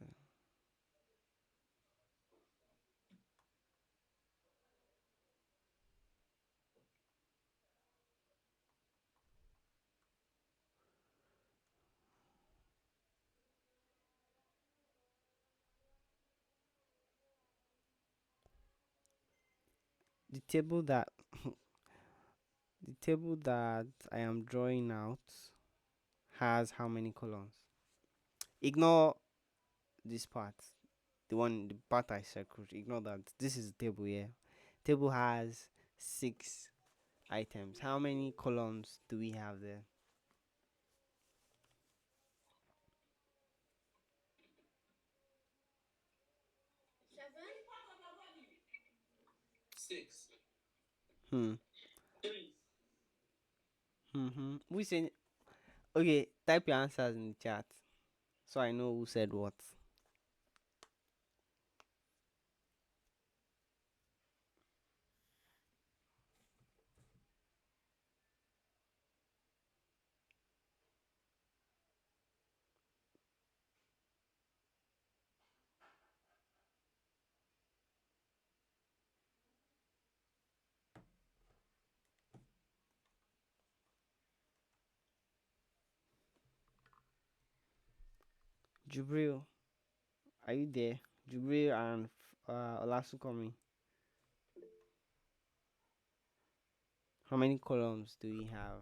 The table that the table that I am drawing out has how many columns? Ignore this part. The part I circled. Ignore that. This is the table here. Table has 6 items. How many columns do we have there? Six. Hmm. Three. Who saying? Okay, type your answers in the chat so I know who said what. Jubril, are you there? Jubril and Olasukomi. How many columns do we have?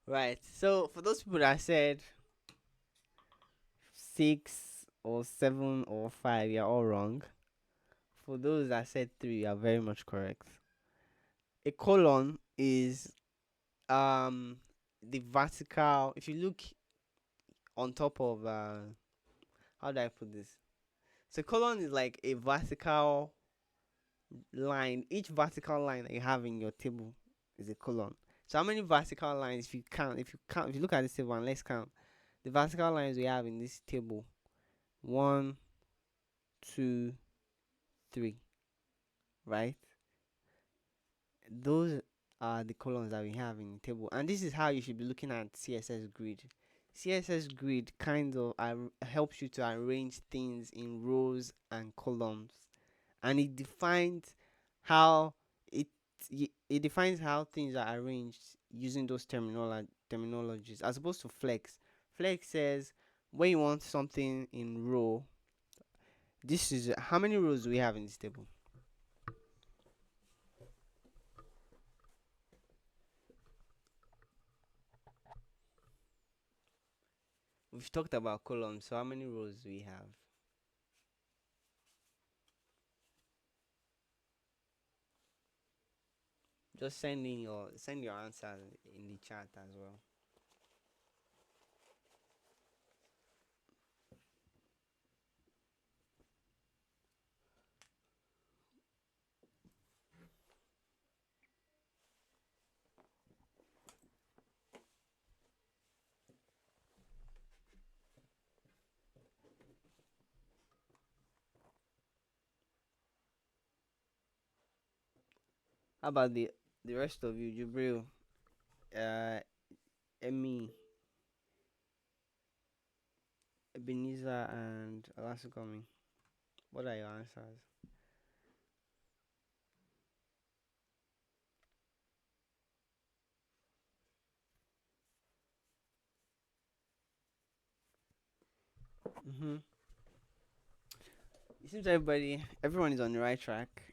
Right. So for those people that said 6 or 7 or 5, you're all wrong. For those that said 3, you are very much correct. A colon is um the vertical. If you look on top of how do I put this? So colon is like a vertical line. Each vertical line that you have in your table is a colon. So how many vertical lines, if you look at this table and let's count the vertical lines we have in this table? One, two, three, right? Those are the columns that we have in the table, and this is how you should be looking at CSS grid. CSS grid kind of helps you to arrange things in rows and columns, and it defines how it it defines how things are arranged using those terminologies, as opposed to flex. Flex says when you want something in row. This is how many rows do we have in this table? We've talked about columns, so how many rows do we have? Just send your answer in the chat as well. How about the rest of you, Jubril, uh, Emmy, Ebenezer, and Alasukami? What are your answers? Mm-hmm. It seems everyone is on the right track.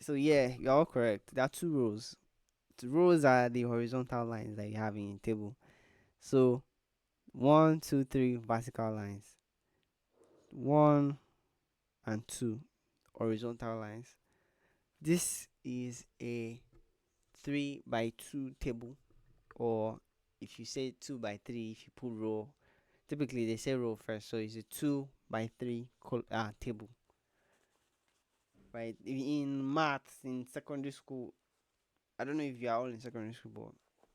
So yeah, you're all correct. There are two rows. The rows are the horizontal lines that you have in your table. So one, two, three vertical lines. One and two horizontal lines. This is a 3 by 2 table, or if you say 2 by 3, if you put row, typically they say row first, so it's a 2 by 3 table, right? In maths in secondary school, I don't know if you are all in secondary school, but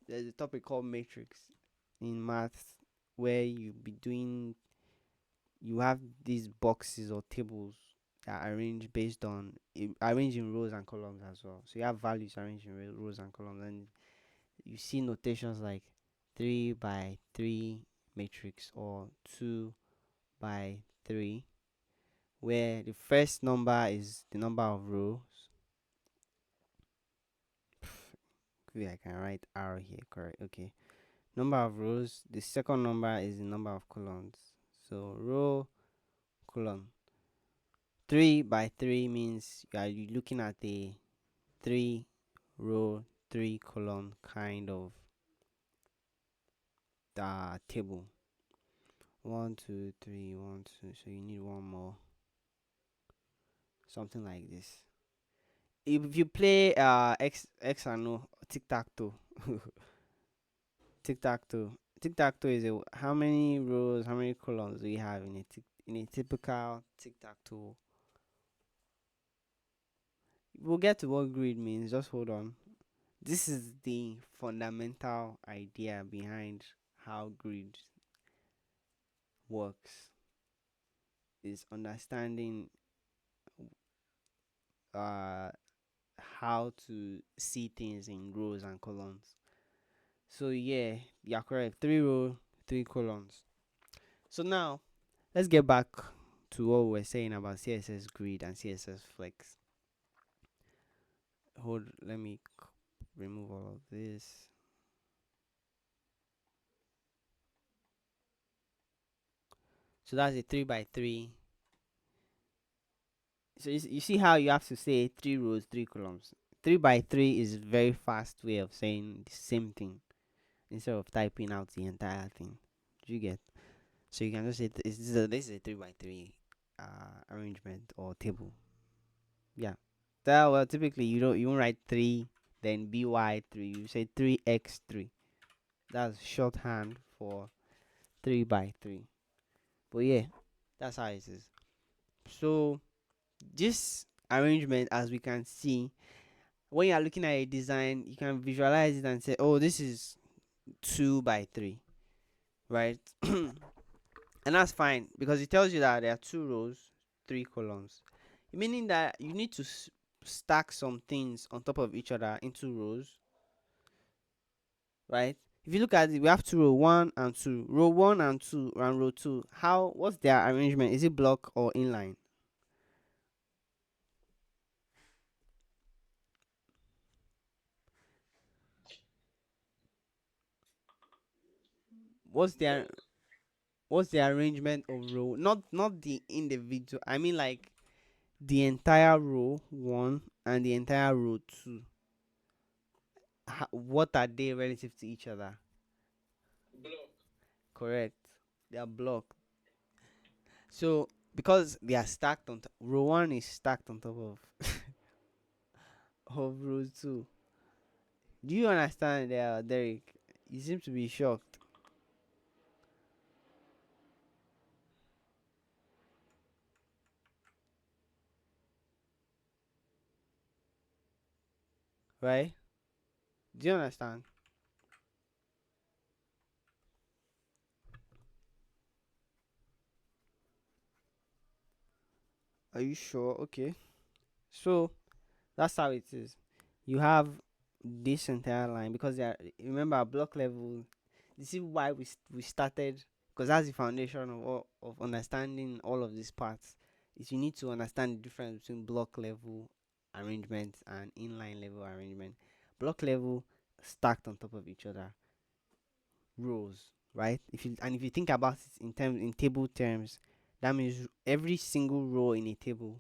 there's a topic called matrix in maths where you have these boxes or tables that are arranged based on arranged in rows and columns as well. So you have values arranged in rows and columns, and you see notations like 3 by 3 matrix or 2 by 3, where the first number is the number of rows. Maybe I can write R here, correct? Okay. Number of rows. The second number is the number of columns. So row, column. 3 by 3 means you looking at a 3 row, 3 column kind of table. 1, 2, 3, 1, 2. So you need one more, something like this. If you play X and no tic tac toe, tic tac toe is how many rows, how many columns do you have in a typical tic tac toe? We'll get to what grid means. Just hold on. This is the fundamental idea behind how grid works. Is understanding uh how to see things in rows and columns. So yeah, you're correct. 3 row, 3 columns. So now let's get back to what we were saying about CSS grid and CSS flex. Let me remove all of this. So that's a 3 by 3. So you see how you have to say 3 rows, 3 columns. 3 by 3 is a very fast way of saying the same thing instead of typing out the entire thing. Do you get? So you can just say this is a 3 by 3 arrangement or table. Yeah. That, well, typically you won't write 3 then by 3. You say 3x3. That's shorthand for 3 by 3. But yeah, that's how it is. So this arrangement, as we can see, when you are looking at a design, you can visualize it and say, oh, this is 2 by 3, right? And that's fine because it tells you that there are 2 rows, 3 columns, meaning that you need to stack some things on top of each other into rows, right? If you look at it, we have 2 row 1 and 2, row 1 and 2, and row 2. What's their arrangement? Is it block or inline? What's their Block. what's the arrangement of row? Not the individual. I mean, like the entire row 1 and the entire row 2. What are they relative to each other? Block. Correct. They are blocked. So because they are stacked on row 1 is stacked on top of row 2. Do you understand there, Derek? You seem to be shocked, right? Do you understand? Are you sure? Okay. So that's how it is. You have this entire line because they are, remember, at block level. This is why we started, because that's the foundation of understanding all of these parts. Is you need to understand the difference between block level arrangement and inline level arrangement. Block level stacked on top of each other, rows, right? If you think about it in table terms, that means every single row in a table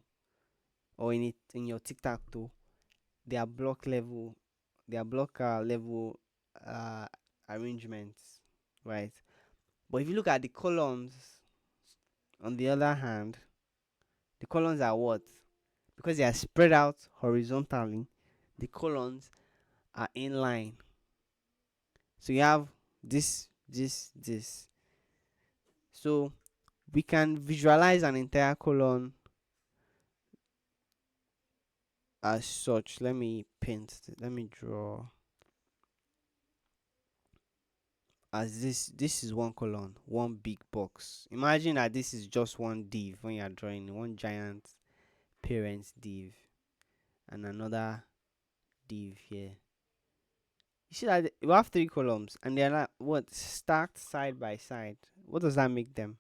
or in your tic tac toe, they are block level uh, arrangements, right? But if you look at the columns, on the other hand, the columns are what? Because they are spread out horizontally, the columns are in line. So you have this. So we can visualize an entire column as such. Let me paint. Let me draw. As this is one column, one big box. Imagine that this is just one div when you're drawing one giant parent div and another div here. You see that we have 3 columns and they're not what stacked side by side. What does that make them?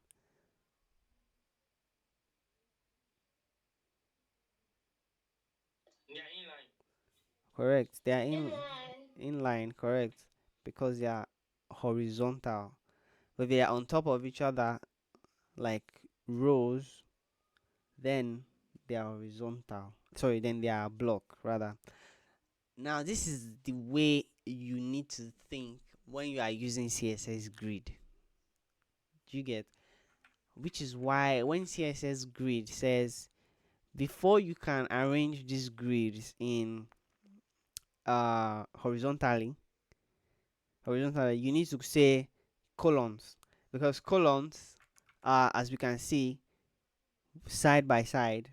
They are inline. Correct. They are in line, correct. Because they are horizontal. But they are on top of each other like rows, then they are horizontal. Sorry, then they are block rather. Now, this is the way you need to think when you are using CSS grid. Do you get? Which is why when CSS grid says before you can arrange these grids in horizontally, you need to say columns, because columns are, as we can see, side by side.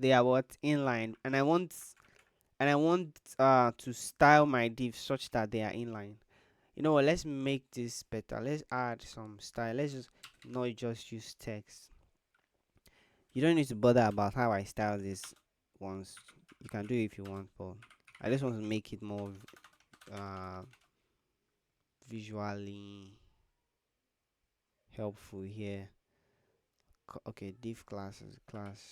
They are what inline, and I want to style my div such that they are inline. You know what? Let's make this better. Let's add some style. Let's just not just use text. You don't need to bother about how I style this once. You can do it if you want, but I just want to make it more uh, visually helpful here. Okay, div class is class.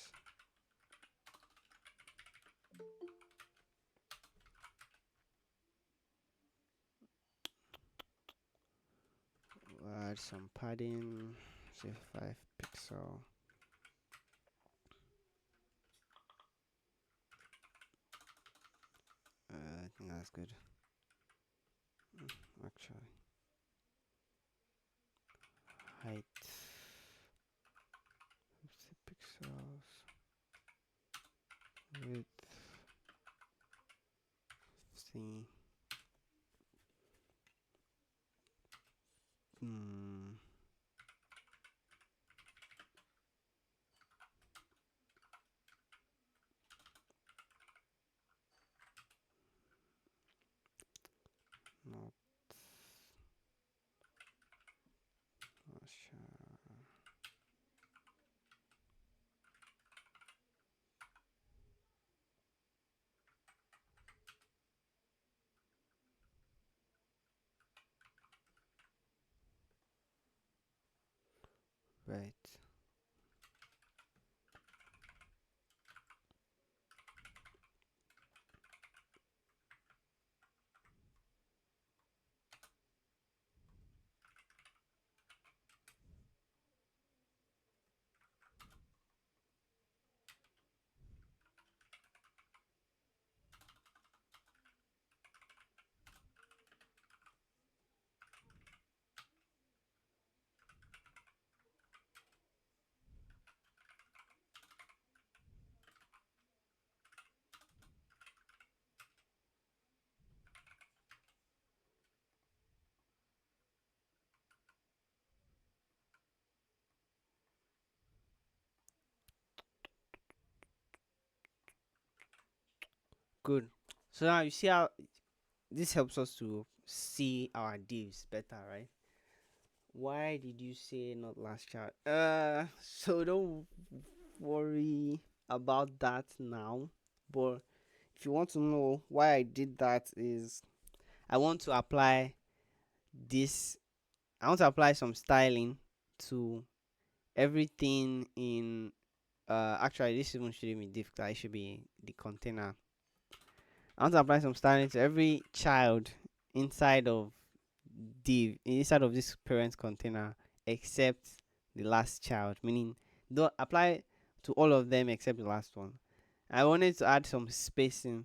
Add some padding. Say 5 pixel. I think that's good. Actually, height. see. Hmm. Not sure. Right. Good. So now you see how this helps us to see our divs better, right? Why did you say not last chart? So don't worry about that now. But if you want to know why I did that is I want to apply this I want to apply some styling to everything in actually this even shouldn't be difficult, it should be the container. I want to apply some styling to every child inside of inside of this parent container except the last child, meaning don't apply to all of them except the last one. I wanted to add some spacing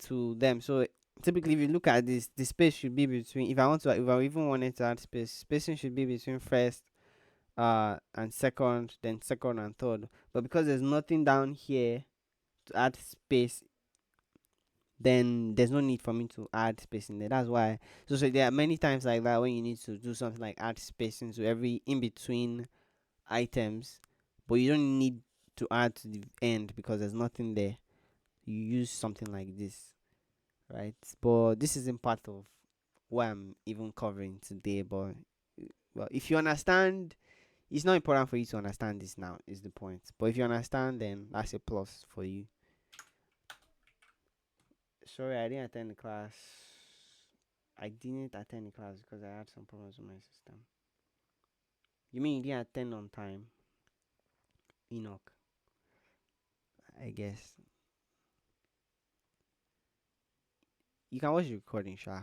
to them. So typically if you look at this, the space should be between if I even wanted to add spacing should be between first and second, then second and third. But because there's nothing down here to add space, then there's no need for me to add space in there. That's why. So there are many times like that when you need to do something like add space into every in between items, but you don't need to add to the end because there's nothing there. You use something like this, right? But this isn't part of what I'm even covering today. But well, if you understand, it's not important for you to understand this now. Is the point? But if you understand, then that's a plus for you. Sorry, I didn't attend the class. I didn't attend the class because I had some problems with my system. You mean you didn't attend on time, Enoch? I guess you can watch the recording, Sha.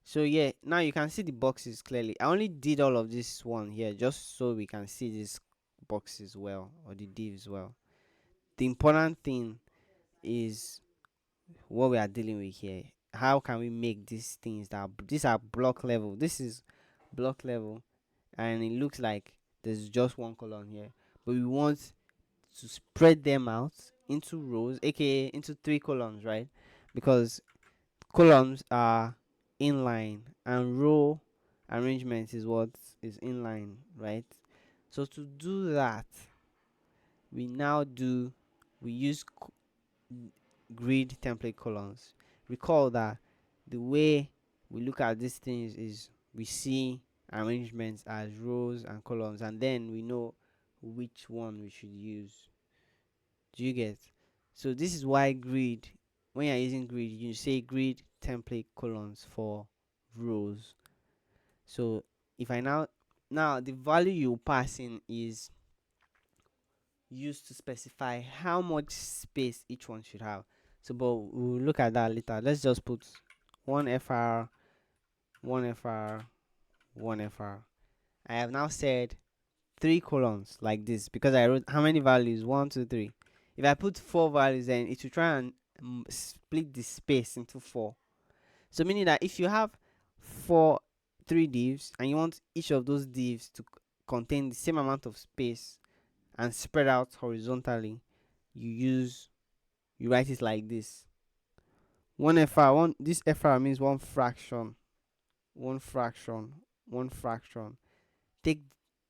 So yeah, now you can see the boxes clearly. I only did all of this one here just so we can see these boxes well or the divs well. The important thing is what we are dealing with here. How can we make these things that these are block level? This is block level, and it looks like there's just one column here, but we want to spread them out into rows, aka into three columns, right? Because columns are inline and row arrangement is what is inline, right? So to do that, we now do we use grid template columns. Recall that the way we look at these things is we see arrangements as rows and columns, and then we know which one we should use. Do you get? So this is why grid, when you're using grid, you say grid template columns for rows. So if I now the value you pass in is used to specify how much space each one should have. So but we'll look at that later. Let's just put one FR, one FR, one FR. I have now said three columns like this because I wrote how many values? One, two, three. If I put four values, then it will try and split the space into four. So meaning that if you have three divs and you want each of those divs to contain the same amount of space and spread out horizontally, you write it like this. One FR, one this FR means one fraction, one fraction, one fraction. Take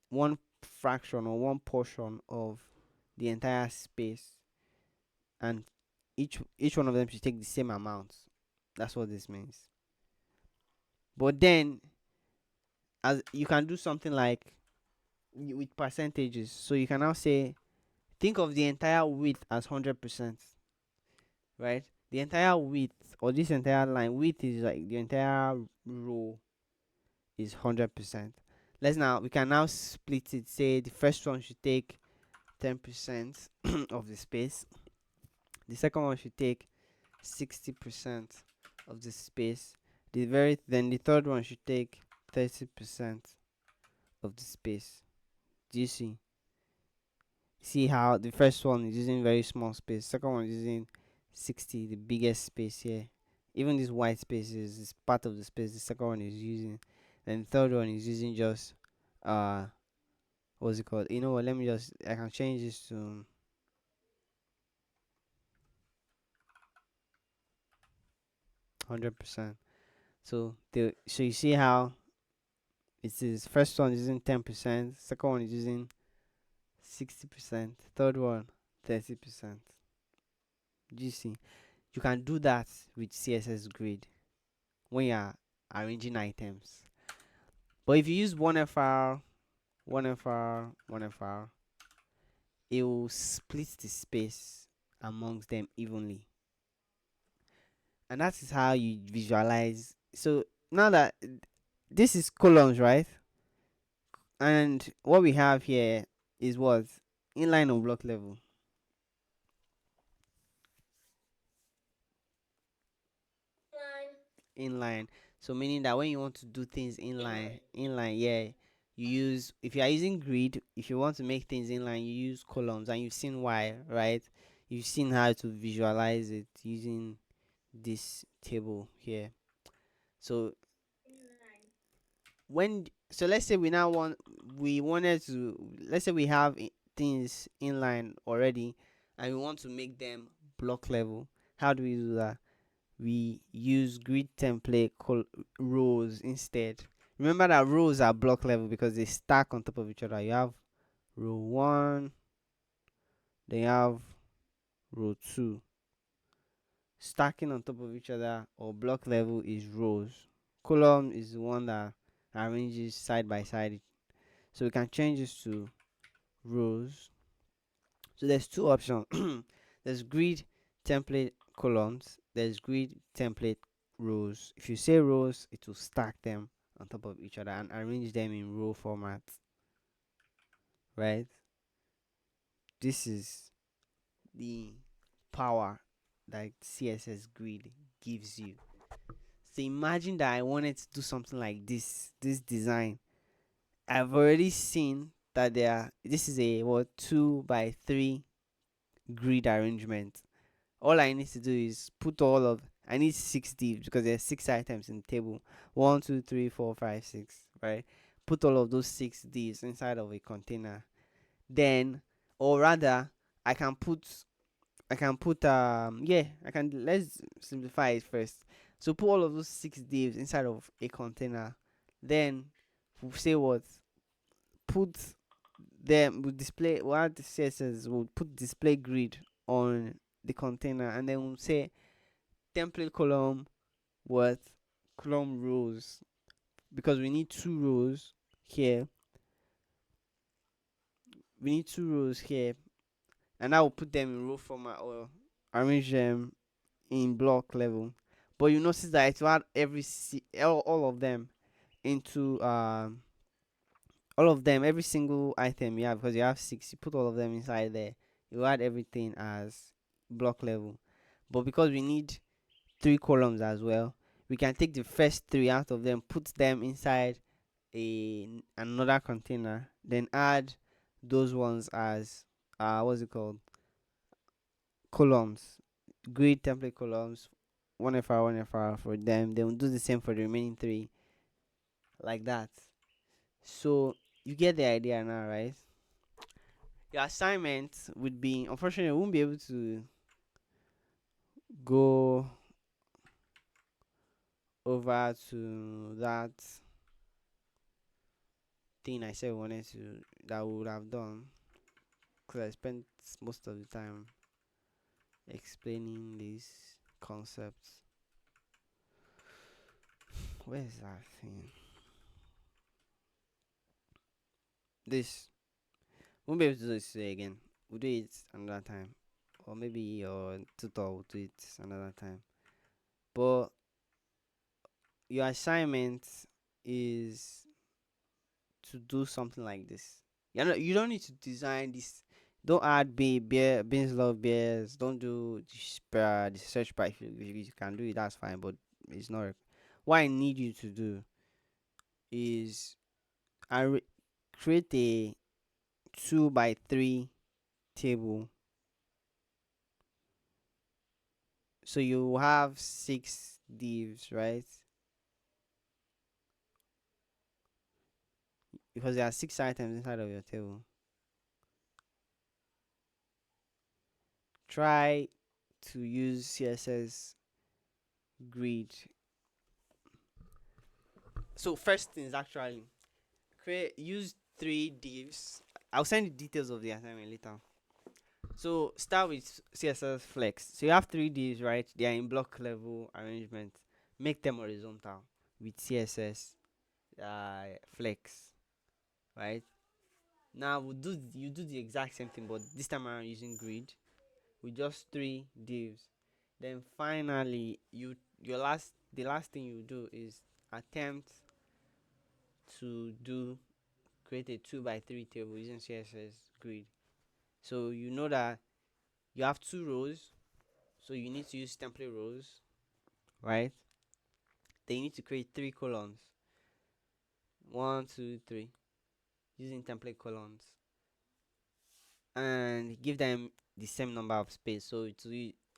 one fraction or one portion of the entire space, and each one of them should take the same amount. That's what this means. But then, as you can do something like with percentages, so you can now say, think of the entire width as 100%, right? The entire width, or this entire line width, is like the entire row is 100%. We can now split it. Say the first one should take 10% of the space, the second one should take 60% of the space, then the third one should take 30% of the space. Do you see how the first one is using very small space, second one is using 60, the biggest space here. Even this white space is part of the space the second one is using, and the third one is using just uh what's it called? You know what, let me just, I can change this to 100%. So you see how it is, first one is using 10%, second one is using 60%, third one 30%. Do you see? You can do that with CSS grid when you are arranging items. But if you use one FR, it will split the space amongst them evenly. And that is how you visualize. So now that this is columns, right? And what we have here is what? Inline on block level. Inline. So meaning that when you want to do things inline, yeah, you use, if you are using grid, if you want to make things inline, you use columns, and you've seen why, right? You've seen how to visualize it using this table here. So let's say we wanted to, let's say we have things inline already, and we want to make them block level. How do we do that? We use grid template rows instead. Remember that rows are block level because they stack on top of each other. You have row 1, then you have row 2. Stacking on top of each other, or block level, is rows. Column is the one that arranges side by side. So we can change this to rows. So there's two options. There's grid template columns, there's grid template rows. If you say rows, it will stack them on top of each other and arrange them in row format, right? This is the power that CSS grid gives you. So imagine that I wanted to do something like this design. I've already seen that this is a 2 by 3 grid arrangement. All I need to do is I need 6 divs because there's 6 items in the table. 1, 2, 3, 4, 5, 6, right? Put all of those 6 divs inside of a container. Then, or rather, I can put I can, let's simplify it first. So put all of those 6 divs inside of a container. Then we'll say what? Put them, we display what the CSS will put display grid on the container, and then we'll say template column, what, column rows, because we need 2 rows here. And I will put them in row format, or arrange them in block level. But you notice that it will add all of them into all of them, every single item you have, because you have 6, you put all of them inside there. You add everything as block level. But because we need 3 columns as well, we can take the first 3 out of them, put them inside another container, then add those ones as what's it called, columns, grid template columns, 1FR for them. Then we'll do the same for the remaining 3, like that. So you get the idea now, right? Your assignment would be, unfortunately, we won't be able to go over to that thing I said we wanted to that we would have done, because I spent most of the time explaining these concepts. Where is that thing? This won't be able to do this today again. We'll do it another time, or maybe your tutor will do it another time. But your assignment is to do something like this. You don't need to design this. Don't add beans love beers. Don't do the search bar. If you can do it, that's fine. But it's not. What I need you to do is create a 2 by 3 table. So you have 6 divs, right? Because there are 6 items inside of your table. Try to use CSS grid. So first thing is actually use 3 divs. I'll send you details of the assignment later. So start with CSS flex. So you have 3 divs, right? They are in block level arrangement. Make them horizontal with CSS flex, right? Now you do the exact same thing, but this time around using grid with just 3 divs. Then finally, the last thing you do is attempt to do create a 2 by 3 table using CSS grid. So you know that you have 2 rows, so you need to use template rows, right? Then you need to create 3 columns, 1, 2, 3, using template columns, and give them the same number of space. So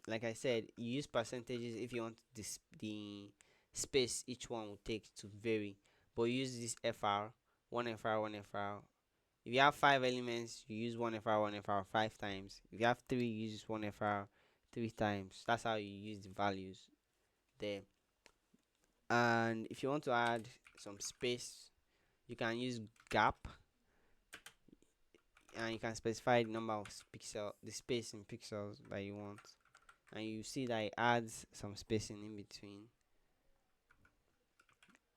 like I said, you use percentages if you want the space each one will take to vary, but you use this fr, one fr. If you have 5 elements, you use one fr, 5 times. If you have 3, you use one fr 3 times. That's how you use the values there. And if you want to add some space, you can use gap, and you can specify the number of the space in pixels that you want, and you see that it adds some spacing in between.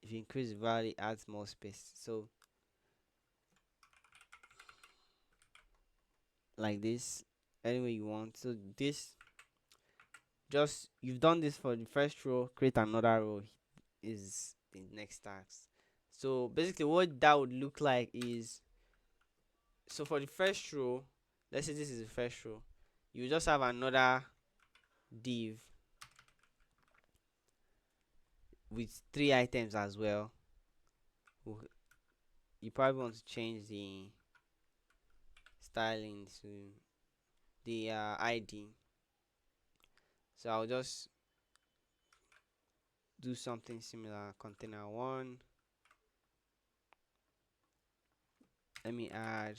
If you increase the value, it adds more space. So like this, any way you want. So this, just you've done this for the first row, create another row is the next task. So basically what that would look like is, so for the first row, let's say this is the first row, you just have another div with 3 items as well. You probably want to change the styling to the ID. So I'll just do something similar. Container 1. Let me add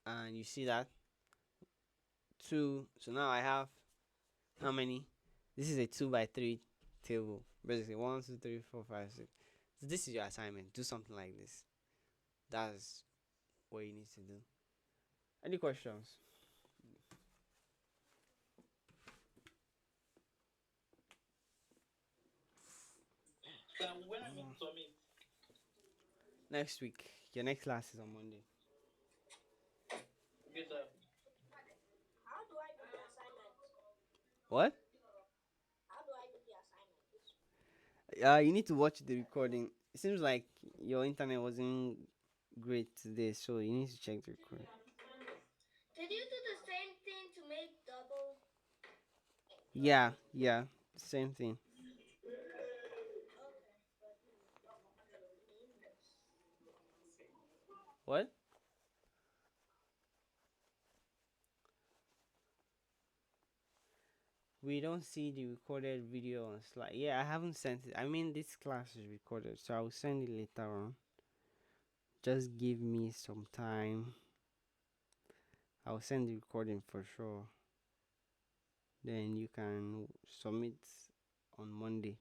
and you see that 2. So now I have how many? This is a 2 by 3 table. Basically 1, 2, 3, 4, 5, 6. So this is your assignment. Do something like this. That's what you need to do. Any questions? So when am I meant to submit? Next week. Your next class is on Monday. Okay, sir. How do I do the assignment? What? How do I do the assignment? You need to watch the recording. It seems like your internet wasn't great today, so you need to check the recording. Did you do the same thing to make double? Yeah, same thing. Okay, but What? We don't see the recorded video on slide. Yeah, I haven't sent it. I mean, this class is recorded, so I'll send it later on. Just give me some time. I'll send the recording for sure. Then you can submit on Monday.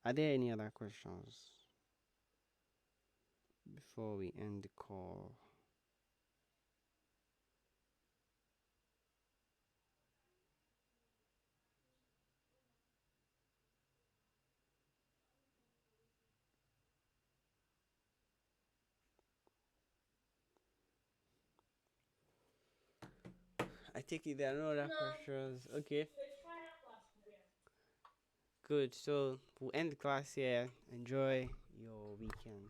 Are there any other questions before we end the call? I take it there are no other No. questions. Okay, good. So we'll end the class here. Enjoy your weekend.